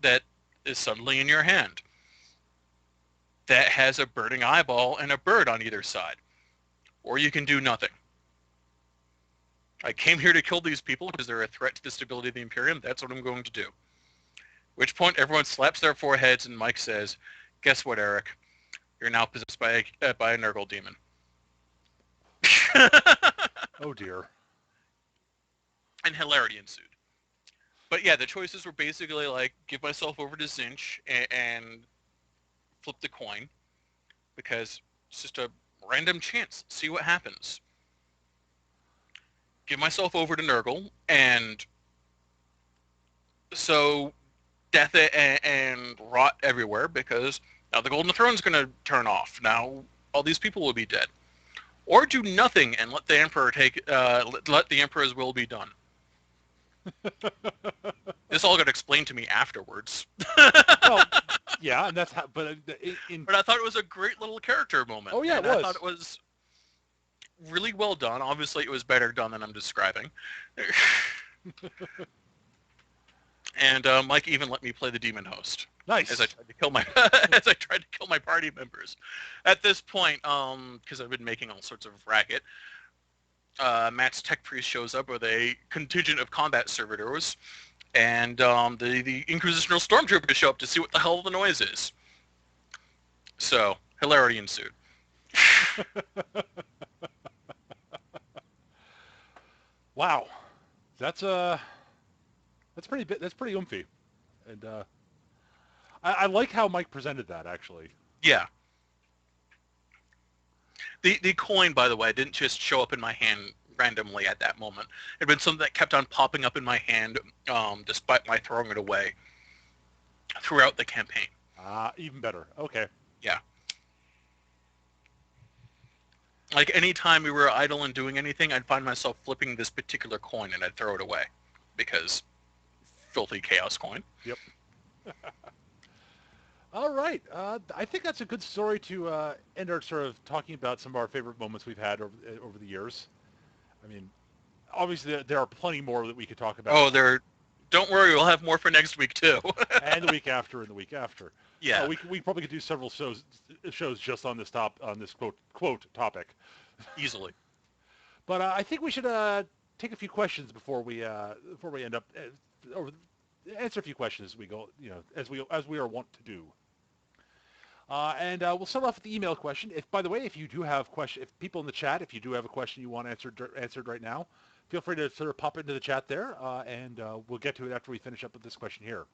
that is suddenly in your hand that has a burning eyeball and a bird on either side, or you can do nothing. I came here to kill these people because they're a threat to the stability of the Imperium. That's what I'm going to do." At which point everyone slaps their foreheads and Mike says, "Guess what, Eric? You're now possessed by a Nurgle demon." Oh dear. And hilarity ensued. But yeah, the choices were basically like give myself over to Zinch and flip the coin because it's just a random chance. See what happens. Give myself over to Nurgle and so death and rot everywhere because now the Golden Throne's going to turn off. Now all these people will be dead. Or do nothing and let the Emperor let the Emperor's will be done. This all got explained to me afterwards. Well, yeah, and that's how. But But I thought it was a great little character moment, oh yeah, it and I thought was. it was really well done. Obviously, it was better done than I'm describing. And Mike even let me play the demon host as I Nice. tried to kill my as I tried to kill my party members. At this point, because I've been making all sorts of racket, Matt's tech priest shows up with a contingent of combat servitors, and the Inquisitional stormtroopers show up to see what the hell the noise is. So hilarity ensued. Wow. That's that's pretty oomphy, and I like how Mike presented that actually. Yeah. The coin, by the way, didn't just show up in my hand randomly at that moment. It had been something that kept on popping up in my hand, despite my throwing it away throughout the campaign. Even better. Okay. Yeah. Like anytime we were idle and doing anything, I'd find myself flipping this particular coin and I'd throw it away because filthy chaos coin. Yep. All right. I think that's a good story to end our sort of talking about some of our favorite moments we've had over the years. I mean, obviously there are plenty more that we could talk about, Oh, don't worry, we'll have more for next week too. and the week after, and the week after. Yeah, We probably could do several shows just on this quote topic. easily. But I think we should take a few questions before we end up over answer a few questions as we go. You know, as we are wont to do. And we'll start off with the email question. If, by the way, if you do have if people in the chat, if you do have a question you want answered right now, feel free to sort of pop into the chat there, and we'll get to it after we finish up with this question here.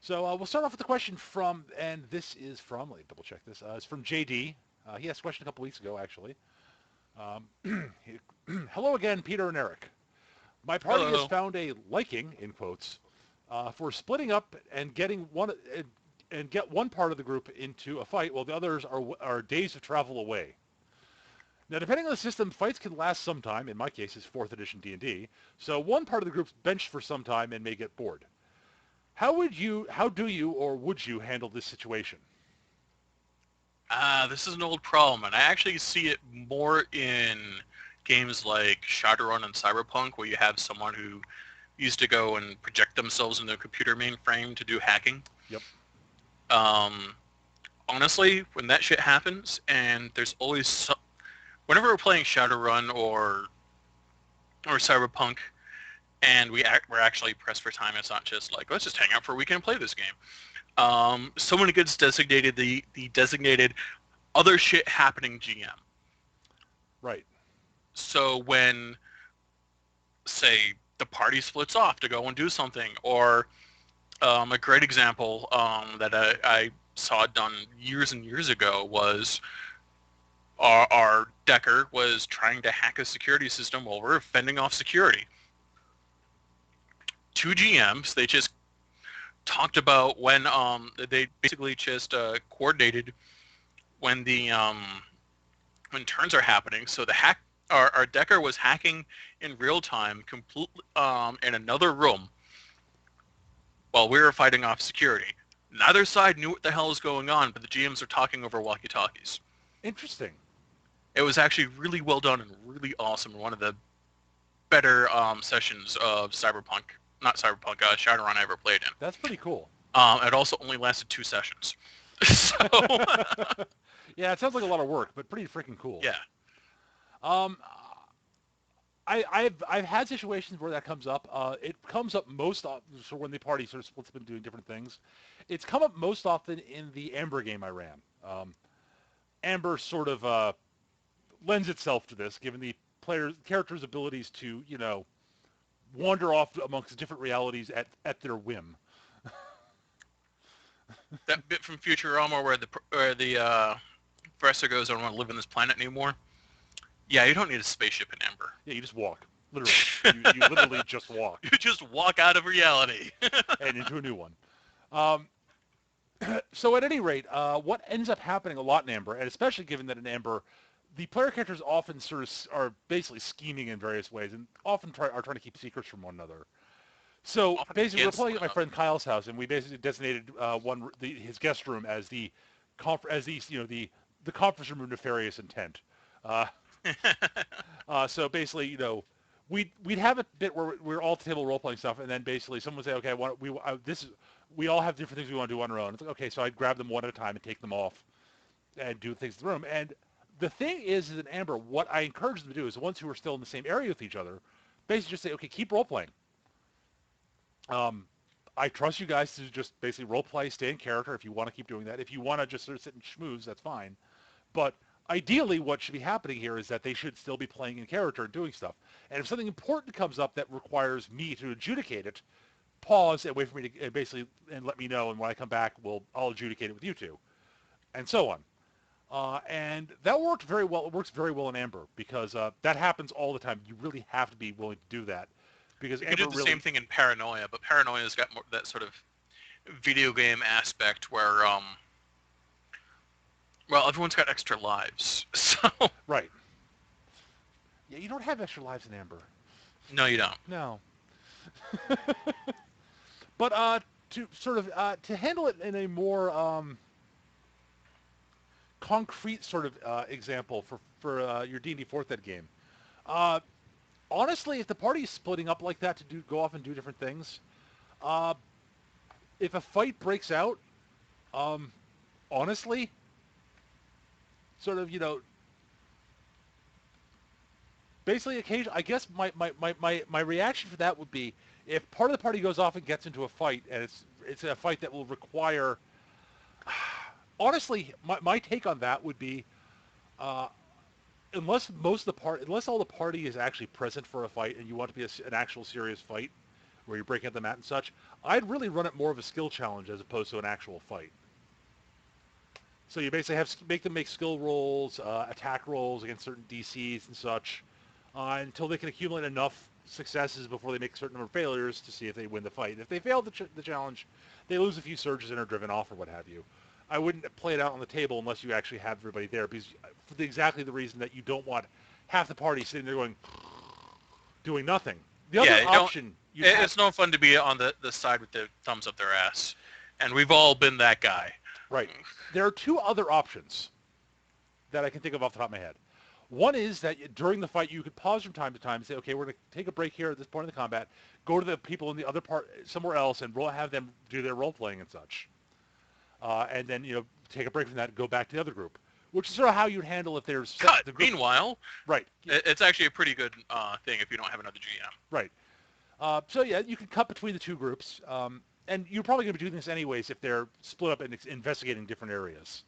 So we'll start off with the question from, and this is from, let me double check this, it's from JD. He asked a question a couple weeks ago, actually. Hello again, Peter and Eric. My party has Hello. found a liking, in quotes, for splitting up and getting one and get one part of the group into a fight while the others are days of travel away. Now, depending on the system, fights can last some time. In my case, it's 4th edition D&D. So one part of the group's benched for some time and may get bored. How do you, or would you handle this situation? This is an old problem, and I actually see it more in games like Shadowrun and Cyberpunk, where you have someone who used to go and project themselves in the computer mainframe to do hacking. Yep. Um, Honestly, when that shit happens, and there's always whenever we're playing Shadowrun or Cyberpunk, and we're actually pressed for time. It's not just like let's just hang out for a weekend and play this game. Someone gets designated the designated other shit happening GM. Right. So when, say, the party splits off to go and do something, or a great example that I saw done years and years ago was our Decker was trying to hack a security system while we're fending off security. Two GMs, they just talked about when they basically just coordinated when the when turns are happening. So the our Decker was hacking in real time, completely in another room while we were fighting off security. Neither side knew what the hell was going on, but the GMs are talking over walkie-talkies. Interesting. It was actually really well done and really awesome. One of the better sessions of Cyberpunk, not Cyberpunk, Shadowrun I ever played in. That's pretty cool. It also only lasted 2 sessions. So, Yeah, it sounds like a lot of work, but pretty freaking cool. yeah. Um, I've had situations where that comes up. It comes up most often so when the party sort of splits up and doing different things. It's come up most often in the Amber game I ran. Amber sort of lends itself to this, given the character's abilities to wander off amongst different realities at their whim. That bit from Futurama where the professor goes, "I don't want to live on this planet anymore." Yeah, you don't need a spaceship in Amber. Yeah, you just walk. Literally, you literally just walk You just walk out of reality. and into a new one. Um, so at any rate, what ends up happening a lot in Amber, and especially given that in Amber, the player characters often sort of are basically scheming in various ways, and often are trying to keep secrets from one another. So Often basically, we're against playing one at my another. friend Kyle's house, and we basically designated his guest room as the conference room of nefarious intent. Uh, so basically, we'd have a bit where we're all table role playing stuff, and then basically someone would say, okay, we all have different things we want to do on our own. It's like, okay, so I'd grab them one at a time and take them off and do things in the room. And the thing is in Amber, what I encourage them to do is the ones who are still in the same area with each other, basically just say, okay, keep role playing. Um, I trust you guys to just basically role play, stay in character if you want to keep doing that. If you want to just sort of sit and schmooze, that's fine. But ideally, what should be happening here is that they should still be playing in character and doing stuff. And if something important comes up that requires me to adjudicate it, pause and wait for me to basically and let me know. And when I come back, I'll adjudicate it with you two, and so on. And that worked very well. It works very well in Amber because that happens all the time. You really have to be willing to do that because You could do Amber the same really, thing in Paranoia, but Paranoia's got more that sort of video game aspect where well, everyone's got extra lives. So right. Yeah, you don't have extra lives in Amber. no, you don't. No. But to sort of to handle it in a more concrete sort of example for your D&D fourth ed game. Uh, Honestly, if the party is splitting up like that to go off and do different things, uh, if a fight breaks out, um, honestly, sort of basically occasion. I guess my reaction for that would be if part of the party goes off and gets into a fight, and it's a fight that will require. Honestly, my take on that would be uh, unless all the party is actually present for a fight and you want to be an actual serious fight, where you're breaking up the mat and such. I'd really run it more of a skill challenge as opposed to an actual fight. So you basically make them make skill rolls, attack rolls against certain DCs and such, until they can accumulate enough successes before they make a certain number of failures to see if they win the fight. If they fail the challenge, they lose a few surges and are driven off or what have you. I wouldn't play it out on the table unless you actually have everybody there, because for exactly the reason that you don't want half the party sitting there doing nothing. The Yeah, other option you have, it's no fun to be on the side with the thumbs up their ass. And we've all been that guy. right? There are two other options that I can think of off the top of my head. One is that during the fight, you could pause from time to time and say, okay, we're going to take a break here at this point in the combat, go to the people in the other part somewhere else and have them do their role playing and such. And then, take a break from that and go back to the other group, which is sort of how you'd handle if there's Cut. the group. Meanwhile, Right. It's actually a pretty good thing if you don't have another GM. Right. So yeah, you can cut between the two groups. And you're probably going to be doing this anyways if they're split up and investigating different areas.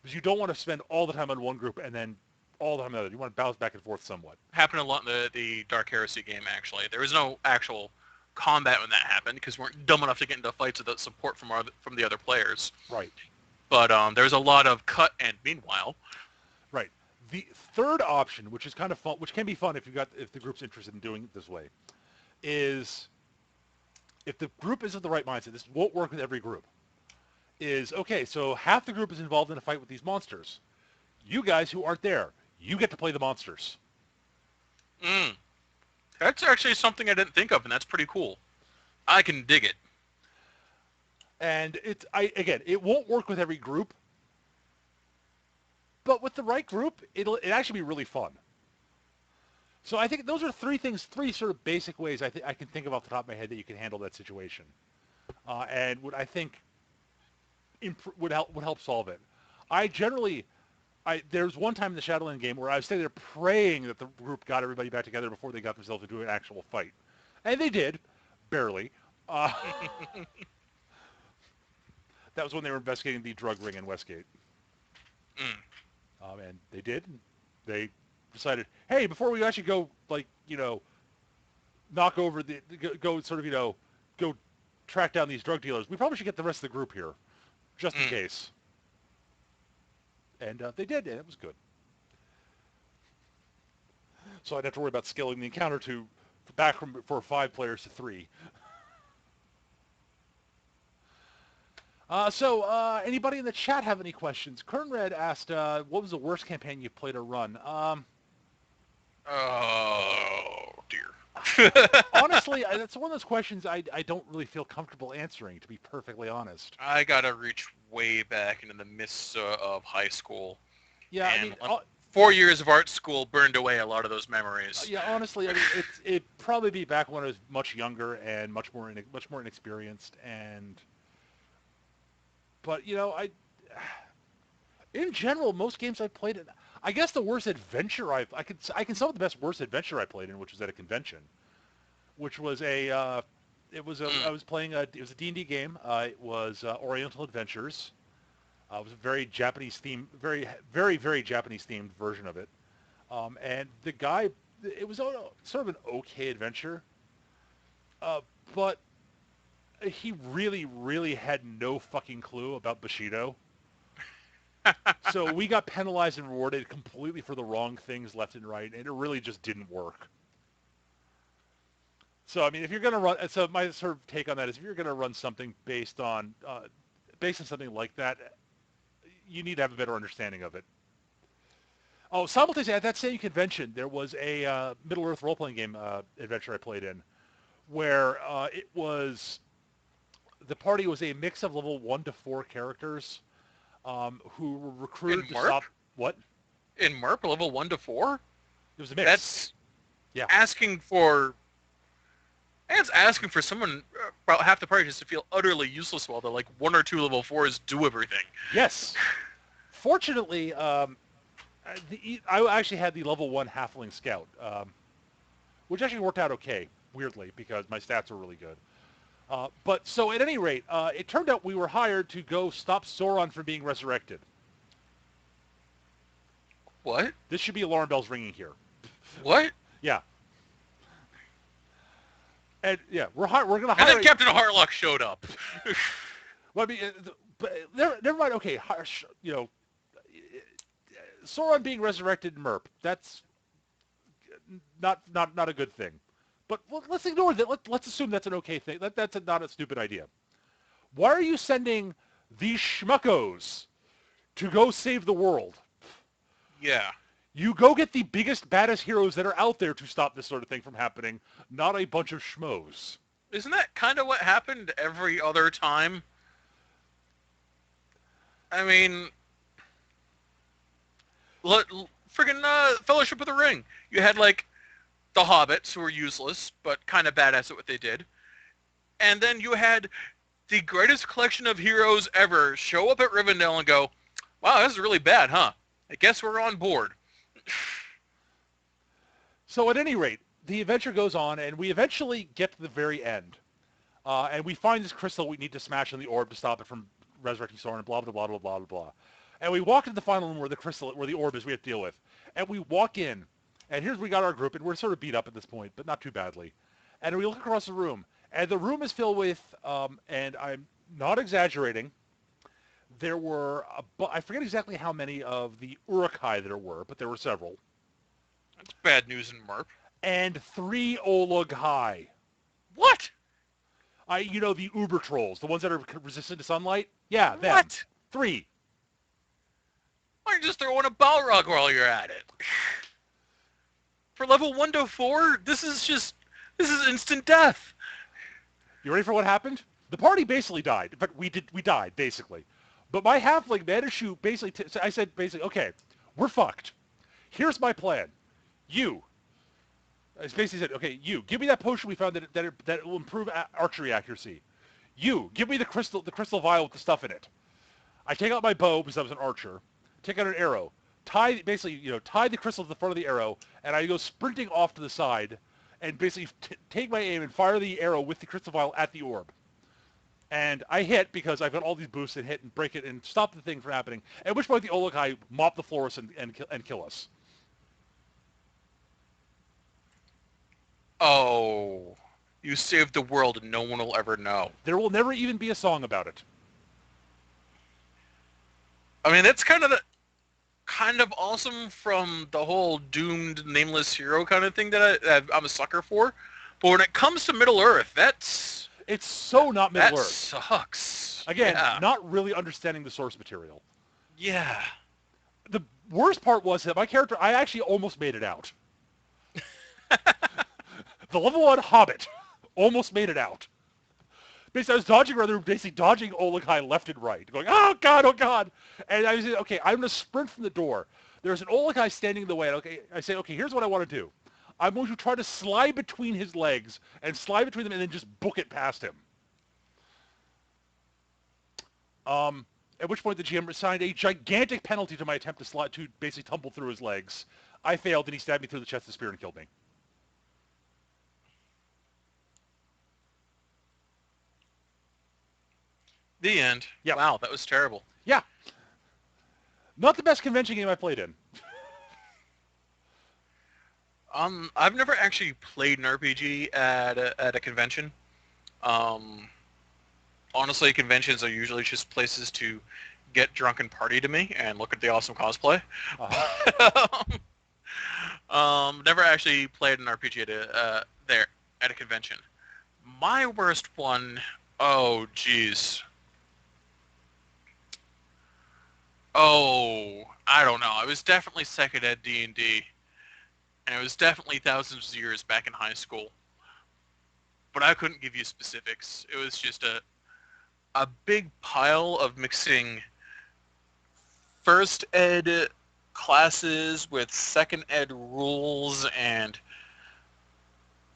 Because you don't want to spend all the time on one group and then all the time on the other. You want to bounce back and forth somewhat. Happened a lot in the Dark Heresy game, actually. There was no actual combat when that happened because we weren't dumb enough to get into fights without support from the other players. Right. But there's a lot of cut and meanwhile. Right. The third option, which is kind of fun, which can be fun if the group's interested in doing it this way, is if the group isn't the right mindset. This won't work with every group. Is okay. So half the group is involved in a fight with these monsters. You guys who aren't there, you get to play the monsters. That's actually something I didn't think of, and that's pretty cool. I can dig it. And it won't work with every group, but with the right group, it actually be really fun. So I think those are three sort of basic ways I can think of off the top of my head that you can handle that situation, and what I think would help solve it. There's one time in the Shadowland game where I was sitting there praying that the group got everybody back together before they got themselves into an actual fight, and they did, barely. That was when they were investigating the drug ring in Westgate. And they did. They decided, hey, before we actually go, knock over go sort of, go track down these drug dealers, we probably should get the rest of the group here, just in case. And they did, and it was good. So I'd have to worry about scaling the encounter for 5 players to 3. Anybody in the chat have any questions? Kernred asked, what was the worst campaign you played or run? Oh, dear. Honestly, that's one of those questions I don't really feel comfortable answering, to be perfectly honest. I gotta reach way back into the mists of high school. Yeah, and 4 years of art school burned away a lot of those memories. Yeah, honestly, it'd probably be back when I was much younger and much more inexperienced, but in general, most games I've played in, I guess the worst adventure I can sum up the worst adventure I played in, which was at a convention, which was I was playing it was a D&D game. It was Oriental Adventures. It was a very Japanese themed, very, very, very Japanese themed version of it. And the guy, it was sort of an okay adventure, but he really, really had no fucking clue about Bushido. So we got penalized and rewarded completely for the wrong things left and right, and it really just didn't work. So I mean, if you're gonna run, so my sort of take on that is, if you're gonna run something based on something like that, you need to have a better understanding of it. Oh, simultaneously at that same convention, there was a Middle-earth role-playing game adventure I played in, where the party was a mix of level 1 to 4 characters who were recruited to stop. What? In MERP, level 1 to 4? It was a mix. That's asking for someone, about half the party, just to feel utterly useless while the 1 or 2 level 4s do everything. Yes. Fortunately, I actually had the level 1 halfling scout, which actually worked out okay, weirdly, because my stats were really good. But so at any rate, it turned out we were hired to go stop Sauron from being resurrected. What? This should be alarm bells ringing here. What? Yeah. And yeah, we're going to And hire. then Captain Harlock showed up. Well, I mean, but never mind. Okay, Sauron being resurrected in Merp. That's not a good thing. But let's ignore that. Let's assume that's an okay thing. That's not a stupid idea. Why are you sending these schmuckos to go save the world? Yeah. You go get the biggest, baddest heroes that are out there to stop this sort of thing from happening, not a bunch of schmoes. Isn't that kind of what happened every other time? I mean, friggin' Fellowship of the Ring. You had, like, the hobbits who were useless, but kind of badass at what they did. And then you had the greatest collection of heroes ever show up at Rivendell and go, wow, this is really bad, huh? I guess we're on board. So at any rate, the adventure goes on, and we eventually get to the very end. And we find this crystal we need to smash in the orb to stop it from resurrecting Sauron, and blah, blah, blah, blah, blah, blah, blah. And we walk into the final room where where the orb is we have to deal with. And we walk in, and here's we got our group, and we're sort of beat up at this point, but not too badly. And we look across the room, and the room is filled with, and I'm not exaggerating, there were, I forget exactly how many of the Uruk-hai there were, but there were several. That's bad news in Merp. And 3 Olog-hai. What? The Uber trolls, the ones that are resistant to sunlight? Yeah, them. What? 3. Why don't you just throw in a Balrog while you're at it? For level 1 to 4, this is instant death. You ready for what happened? The party basically died, but we died, basically. But my halfling managed to shoot, basically, I said, okay, we're fucked. Here's my plan. I basically said, okay, give me that potion we found that will improve archery accuracy. Give me the crystal vial with the stuff in it. I take out my bow because I was an archer. Take out an arrow. Tie the crystal to the front of the arrow, and I go sprinting off to the side, and basically take my aim and fire the arrow with the crystal vial at the orb. And I hit because I've got all these boosts and hit and break it and stop the thing from happening. At which point the Olog-hai mop the floors and kill us. Oh, you saved the world and no one will ever know. There will never even be a song about it. I mean, that's kind of awesome from the whole doomed nameless hero kind of thing that I'm a sucker for. But when it comes to Middle Earth, it's so not Middle Earth. That sucks. Again, yeah. Not really understanding the source material. Yeah. The worst part was that my character, I actually almost made it out. The level 1 Hobbit almost made it out. Basically, I was dodging Olog-hai left and right, going, oh God. And I was okay, I'm going to sprint from the door. There's an Olog-hai standing in the way. Okay, I say, okay, here's what I want to do. I'm going to try to slide between his legs and slide between them and then just book it past him. At which point the GM assigned a gigantic penalty to my attempt to basically tumble through his legs. I failed, and he stabbed me through the chest with a spear and killed me. The end. Yeah. Wow, that was terrible. Yeah. Not the best convention game I played in. I've never actually played an RPG at a convention. Honestly, conventions are usually just places to get drunk and party to me and look at the awesome cosplay. Uh-huh. Never actually played an RPG at a convention. My worst one, oh geez. Oh, I don't know. It was definitely second ed D&D. And it was definitely thousands of years back in high school. But I couldn't give you specifics. It was just a big pile of mixing first ed classes with second ed rules and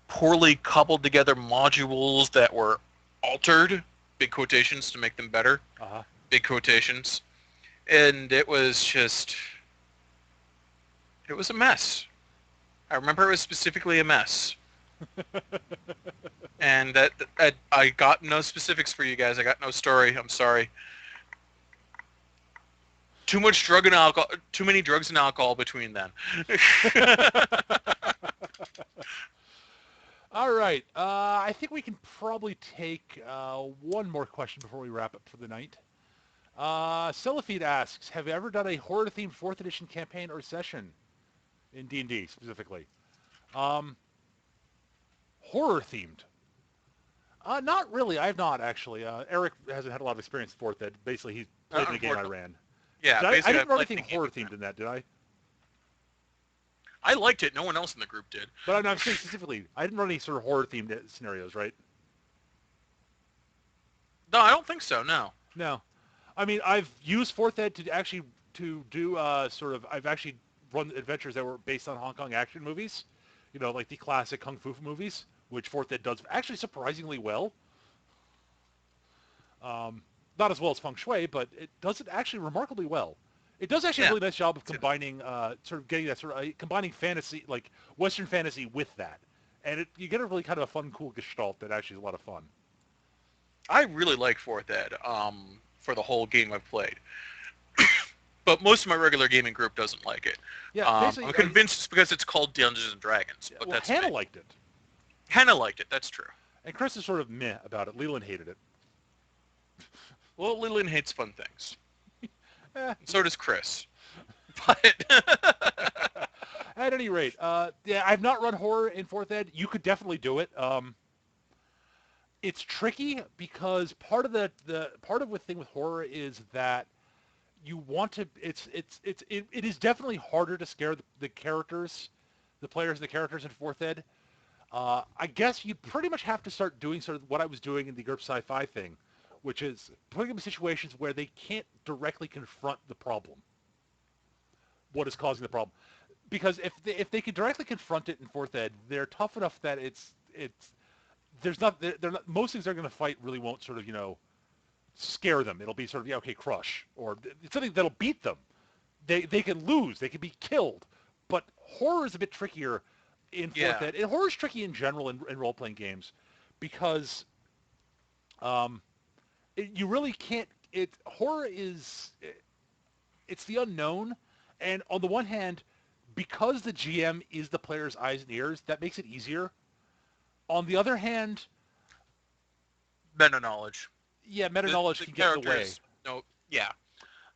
poorly coupled together modules that were altered, big quotations to make them better, Uh-huh. big quotations. And it was a mess. I remember it was specifically a mess. And I got no specifics for you guys. I got no story. I'm sorry. Too many drugs and alcohol between them. All right. I think we can probably take one more question before we wrap up for the night. Cellophede asks, have you ever done a horror-themed 4th edition campaign or session in D&D specifically? Um, Horror-themed. Not really. I have not, actually. Eric hasn't had a lot of experience with 4th Ed. Basically, he played in a game I Unfortunately, ran. yeah. I Basically, I didn't run played anything the game you ran. horror-themed in that, did I? I liked it. No one else in the group did. But I'm saying specifically, I didn't run any sort of horror-themed scenarios, right? No, I don't think so. No. No. I mean, I've used Fourth Ed to actually to do I've actually run adventures that were based on Hong Kong action movies, like the classic kung fu movies, which Fourth Ed does actually surprisingly well. Um, Not as well as Feng Shui, but it does it actually remarkably well. It does actually a Yeah. really nice job of It's good. combining, sort of getting that sort of combining fantasy, like Western fantasy, with that, and you get a really kind of a fun, cool gestalt that actually is a lot of fun. I really like Fourth Ed. For the whole game I've played, but most of my regular gaming group doesn't like it. Yeah, I'm basically, convinced it's because it's called Dungeons and Dragons, yeah, but well, that's me. Hannah liked it, Hannah liked it. That's true. and Chris is sort of meh about it. Leland hated it. Well, Lillian hates fun things. Eh, And so does Chris. But At any rate, yeah, I've not run horror in Fourth Ed. You could definitely do it. It's tricky because the part of the thing with horror is that you want to. It is definitely harder to scare the characters, the players and the characters in Fourth Ed. I guess you pretty much have to start doing sort of what I was doing in the GURP Sci-Fi thing, which is putting them in situations where they can't directly confront the problem, what is causing the problem. Because if they can directly confront it in Fourth Ed, they're tough enough that it's there's not they're not most things they're going to fight really won't sort of scare them. It'll be sort of yeah okay crush or it's something that'll beat them. They can lose, they can be killed, but horror is a bit trickier in Fourth yeah, Ed. And horror is tricky in general in role playing games because um, you really can't. Horror is it's the unknown, and on the one hand, because the GM is the player's eyes and ears, that makes it easier. On the other hand, meta knowledge. yeah, meta The knowledge the can get in the way. characters. No, yeah.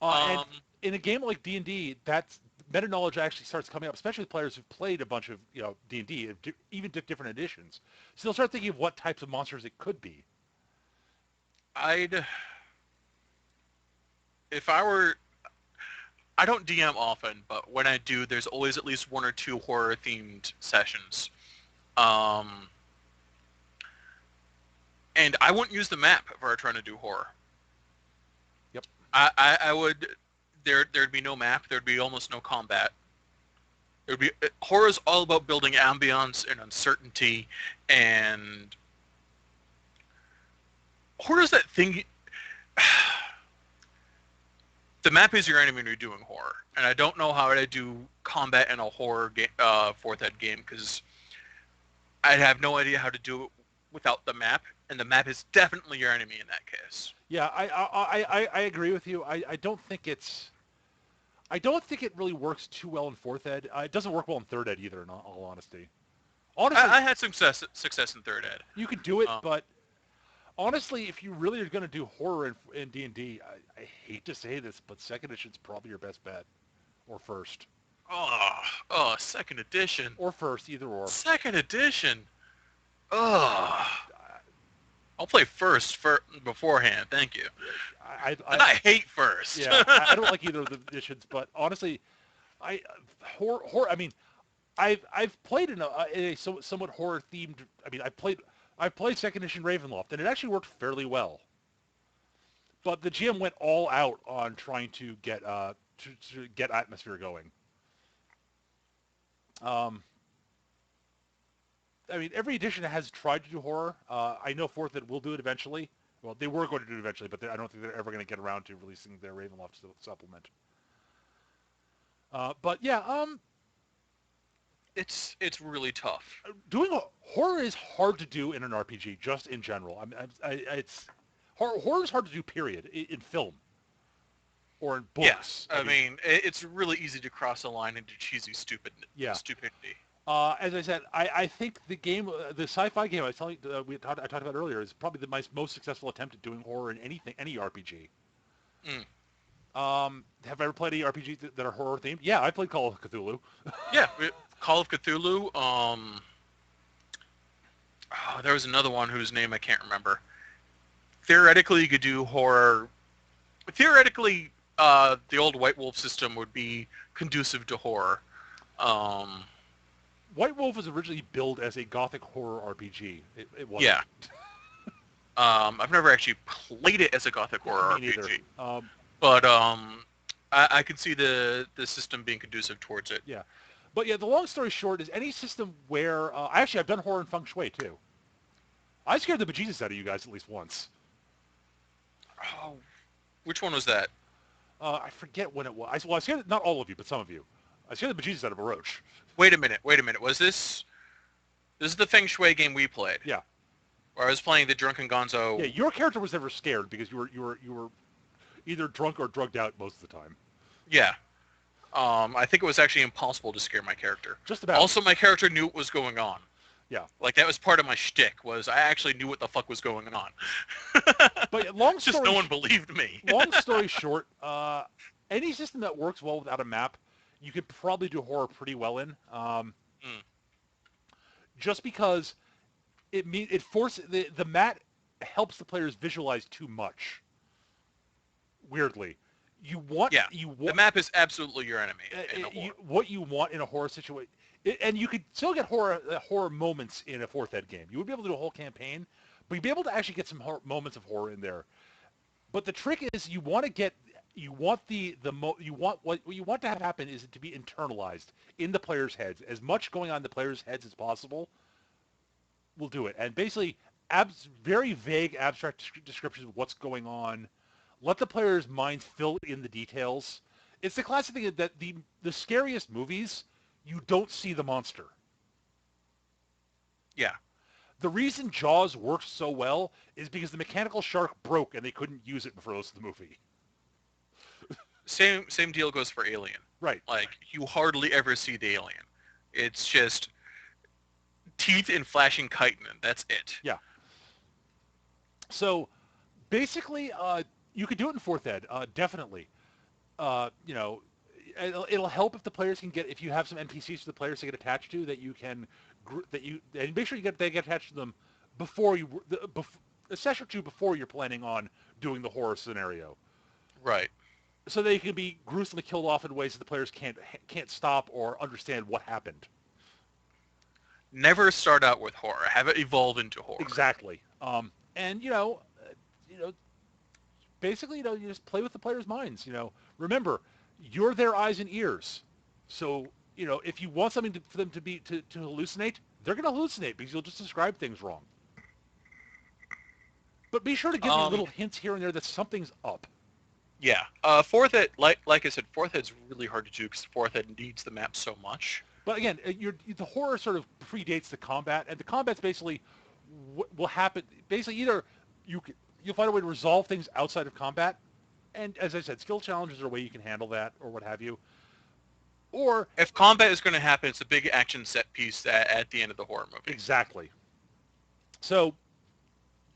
And Um, in a game like D&D, that's meta knowledge actually starts coming up, especially with players who've played a bunch of D&D, even different editions. So they'll start thinking of what types of monsters it could be. I'd if I were. I don't DM often, but when I do, there's always at least one or two horror themed sessions. Um, and I wouldn't use the map if I were trying to do horror. Yep. I would. There'd be no map. There'd be almost no combat. There'd be horror is all about building ambience and uncertainty, and horror is that thing. The map is your enemy when you're doing horror, and I don't know how to do combat in a horror game, fourth ed game, because I'd have no idea how to do it without the map, and the map is definitely your enemy in that case. Yeah, I agree with you. I don't think it really works too well in fourth ed. It doesn't work well in third ed either. In all honesty, honestly, I had success in third ed. you can do it, Um, but honestly, if you really are going to do horror in D&D, I hate to say this, but second edition's probably your best bet, or first, second edition. or first, either or. Second edition. Oh, I'll play first for beforehand. Thank you. And I hate first. Yeah, I don't like either of the editions, but honestly, I horror. I mean, I've played in a somewhat horror themed. I mean, I played second edition Ravenloft, and it actually worked fairly well. But the GM went all out on trying to get atmosphere going. Um, I mean, every edition has tried to do horror. I know Fourth that will do it eventually. Well, they were going to do it eventually, but I don't think they're ever going to get around to releasing their Ravenloft supplement. But yeah, It's really tough. doing horror is hard to do in an RPG, just in general. It's horror is hard to do. Period. In film or in Yeah, books. I mean, it's really easy to cross a line into cheesy Yeah. stupidity. As I said, I think the game, the sci-fi game I was telling I talked about earlier, is probably the most successful attempt at doing horror in anything, any RPG. Mm. Have I ever played any RPGs that are horror themed? Yeah, I played Call of Cthulhu. Yeah, Call of Cthulhu. There was another one whose name I can't remember. Theoretically, you could do horror. Theoretically, the old White Wolf system would be conducive to horror. Um, White Wolf was originally billed as a gothic horror RPG. It wasn't. yeah. I've never actually played it as a gothic Yeah, horror me neither. RPG, but I can see the system being conducive towards it. Yeah, but yeah, the long story short is any system where actually I've done horror and feng shui too. I scared the bejesus out of you guys at least once. Oh, which one was that? I forget when it was. Well, I scared not all of you, but some of you. I scared the bejesus out of a roach. Wait a minute. Wait a minute. Was this? This is the Feng Shui game we played. Yeah, Where I was playing the Drunken yeah. Gonzo. Your character was never scared because you were either drunk or drugged out most of the time. Yeah. I think it was actually impossible to scare my character. Just about. Also, my character knew what was going on. Yeah. Like that was part of my shtick. Was I actually knew what the fuck was going on? But long Just story no one believed me. long story short, any system that works well without a map, you could probably do horror pretty well in. Mm. Just because it forces the mat helps the players visualize too much. Weirdly, you want Yeah. you The want map is absolutely your enemy in the horror. what you want in a horror situation, and you could still get horror moments in a fourth ed game. You would be able to do a whole campaign, but you'd be able to actually get some moments of horror in there. But the trick is you want to get you want you want what you want to have happen is it to be internalized in the players' heads. As much going on in the players' heads as possible will do it. And basically, very vague abstract descriptions of what's going on. Let the players' minds fill in the details. It's the classic thing that the scariest movies, you don't see the monster. Yeah. The reason Jaws works so well is because the mechanical shark broke and they couldn't use it for most of the movie. Same deal goes for Alien. Right. Like you hardly ever see the alien. It's just teeth and flashing chitin. That's it. Yeah. So basically, you could do it in fourth ed, definitely. You know, it'll help if the players can get if you have some NPCs for the players to get attached to that you can that you and make sure they get attached to them before a session or two before you're planning on doing the horror scenario, Right. so they can be gruesomely killed off in ways that the players can't stop or understand what happened. Never start out with horror. Have it evolve into horror. Exactly. And you know, basically, you just play with the players' minds. Remember, you're their eyes and ears. So, if you want something for them to hallucinate, they're going to hallucinate because you'll just describe things wrong. But be sure to give me Um, little hints here and there that something's up. yeah. Fourth ed, like I said, fourth ed's really hard to do because fourth ed needs the map so much. But again, the horror sort of predates the combat, and the combat's basically what will happen. Basically, either you'll find a way to resolve things outside of combat, and as I said, skill challenges are a way you can handle that or what have you. Or If combat is going to happen, it's a big action set piece at the end of the horror movie. exactly. So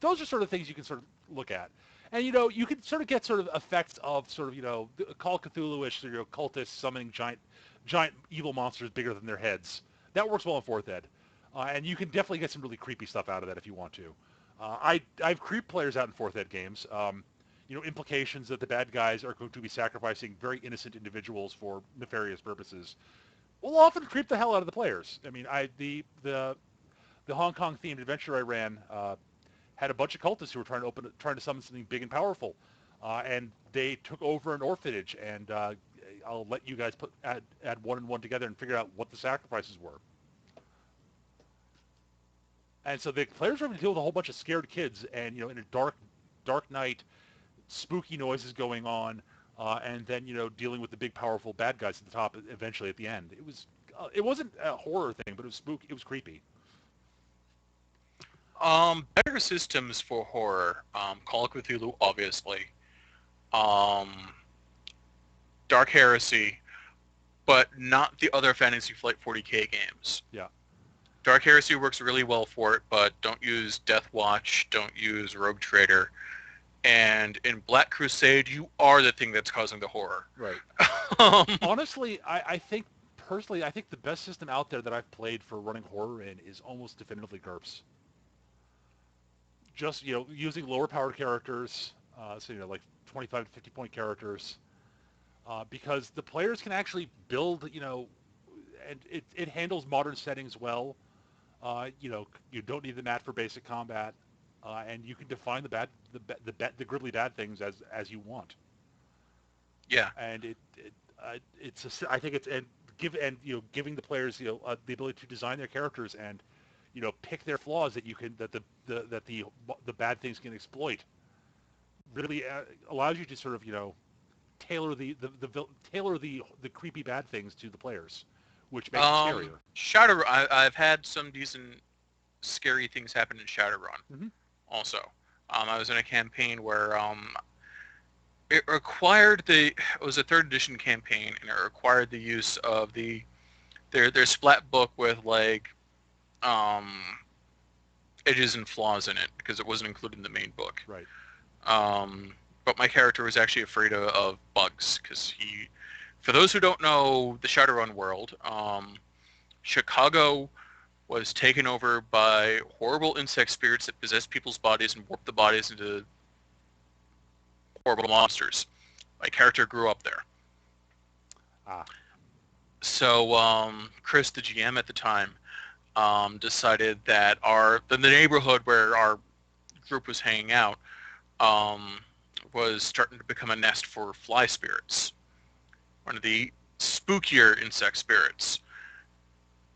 those are sort of things you can sort of look at. And, you can sort of get sort of effects of sort of, Call of Cthulhu-ish, cultists summoning giant evil monsters bigger than their heads. That works well in 4th Ed. And you can definitely get some really creepy stuff out of that if you want to. I've creeped players out in 4th Ed games. Implications that the bad guys are going to be sacrificing very innocent individuals for nefarious purposes will often creep the hell out of the players. I mean, the Hong Kong themed adventure I ran had a bunch of cultists who were trying to summon something big and powerful, and they took over an orphanage. And I'll let you guys add one and one together and figure out what the sacrifices were. And so the players were able to deal with a whole bunch of scared kids, and in a dark night, spooky noises going on, and then dealing with the big powerful bad guys at the top. Eventually, at the end, it wasn't a horror thing, but it was spooky. It was creepy. Better systems for horror. Call of Cthulhu, obviously. Um, Dark Heresy. but not the other Fantasy Flight 40K games. Yeah. Dark Heresy works really well for it, but don't use Death Watch, don't use Rogue Trader. And in Black Crusade, you are the thing that's causing the horror. Right. um, Honestly, I think personally, I think the best system out there that I've played for running horror in is almost definitively GURPS. Just using lower powered characters, so like 25 to 50 point characters, because the players can actually build, and it handles modern settings well. You don't need the mat for basic combat, and you can define the gridly bad things as you want. yeah. And I think it's giving the players the ability to design their characters and pick their flaws that you can that the bad things can exploit really allows you to sort of tailor the creepy bad things to the players, which makes it scarier. I've had some decent scary things happen in Shadowrun. Hmm. Also, I was in a campaign where it required it was a third edition campaign, and it required the use of their splat book with like um, edges and flaws in it because it wasn't included in the main book. Right. But my character was actually afraid of bugs because for those who don't know the Shadowrun world, Chicago was taken over by horrible insect spirits that possess people's bodies and warp the bodies into horrible monsters. My character grew up there. Ah. So Chris, the GM at the time, decided that the neighborhood where our group was hanging out was starting to become a nest for fly spirits, one of the spookier insect spirits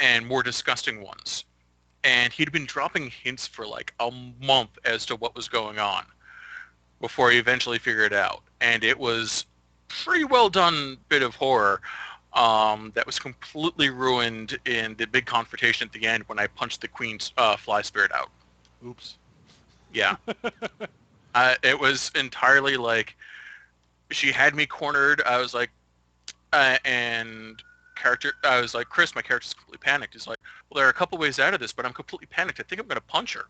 and more disgusting ones. And he'd been dropping hints for like a month as to what was going on before he eventually figured it out. And it was pretty well done bit of horror that was completely ruined in the big confrontation at the end when I punched the queen's fly spirit out. Oops. Yeah. It was entirely like she had me cornered. I was like, and I was like, Chris, my character's completely panicked. He's like, well, there are a couple ways out of this, but I'm completely panicked. I think I'm gonna punch her.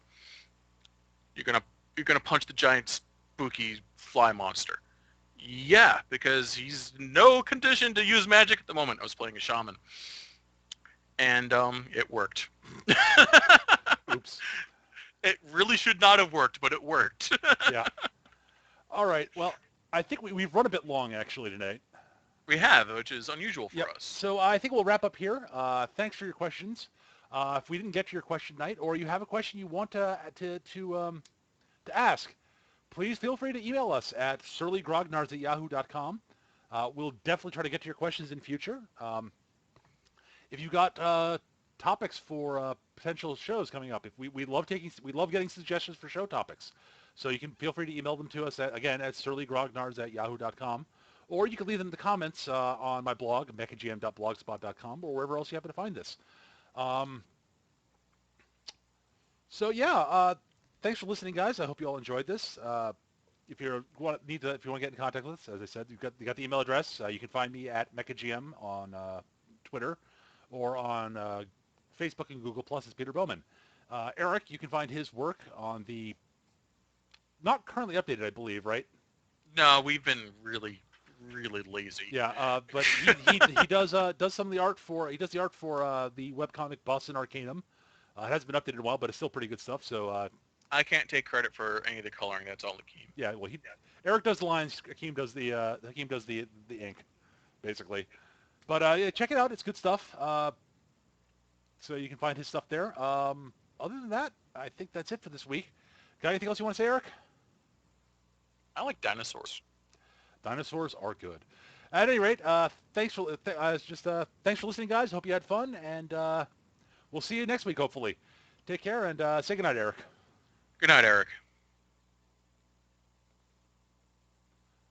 You're gonna punch the giant spooky fly monster. Yeah, because he's no condition to use magic at the moment. I was playing a shaman, and it worked. Oops. It really should not have worked, but it worked. Yeah. All right. Well, I think we've run a bit long actually today. We have, which is unusual for Yep. us. So I think we'll wrap up here. Thanks for your questions. If we didn't get to your question tonight, or you have a question you want to ask, please feel free to email us at surlygrognards@yahoo.com. We'll definitely try to get to your questions in future. If you got topics for potential shows coming up, if we love getting suggestions for show topics. So you can feel free to email them to us at surlygrognards@yahoo.com. Or you can leave them in the comments on my blog, mechagm.blogspot.com, or wherever else you happen to find this. Um, so yeah, thanks for listening, guys. I hope you all enjoyed this. If you want to get in contact with us, as I said, you got the email address. You can find me at mechagm on Twitter or on Facebook and Google Plus as Peter Bowman. Eric, you can find his work on the not currently updated, I believe, right? No, we've been really lazy. Yeah, but he does some of the art for the webcomic Boston Arcanum. It hasn't been updated in a while, but it's still pretty good stuff. So I can't take credit for any of the coloring. That's all Akeem. yeah, well, Eric does the lines, Hakeem does the ink, basically. But yeah, check it out; it's good stuff. So you can find his stuff there. Other than that, I think that's it for this week. Got anything else you want to say, Eric? I like dinosaurs. Dinosaurs are good. At any rate, thanks for listening, guys. Hope you had fun, and we'll see you next week, hopefully. Take care, and say goodnight, Eric. Good night, Eric.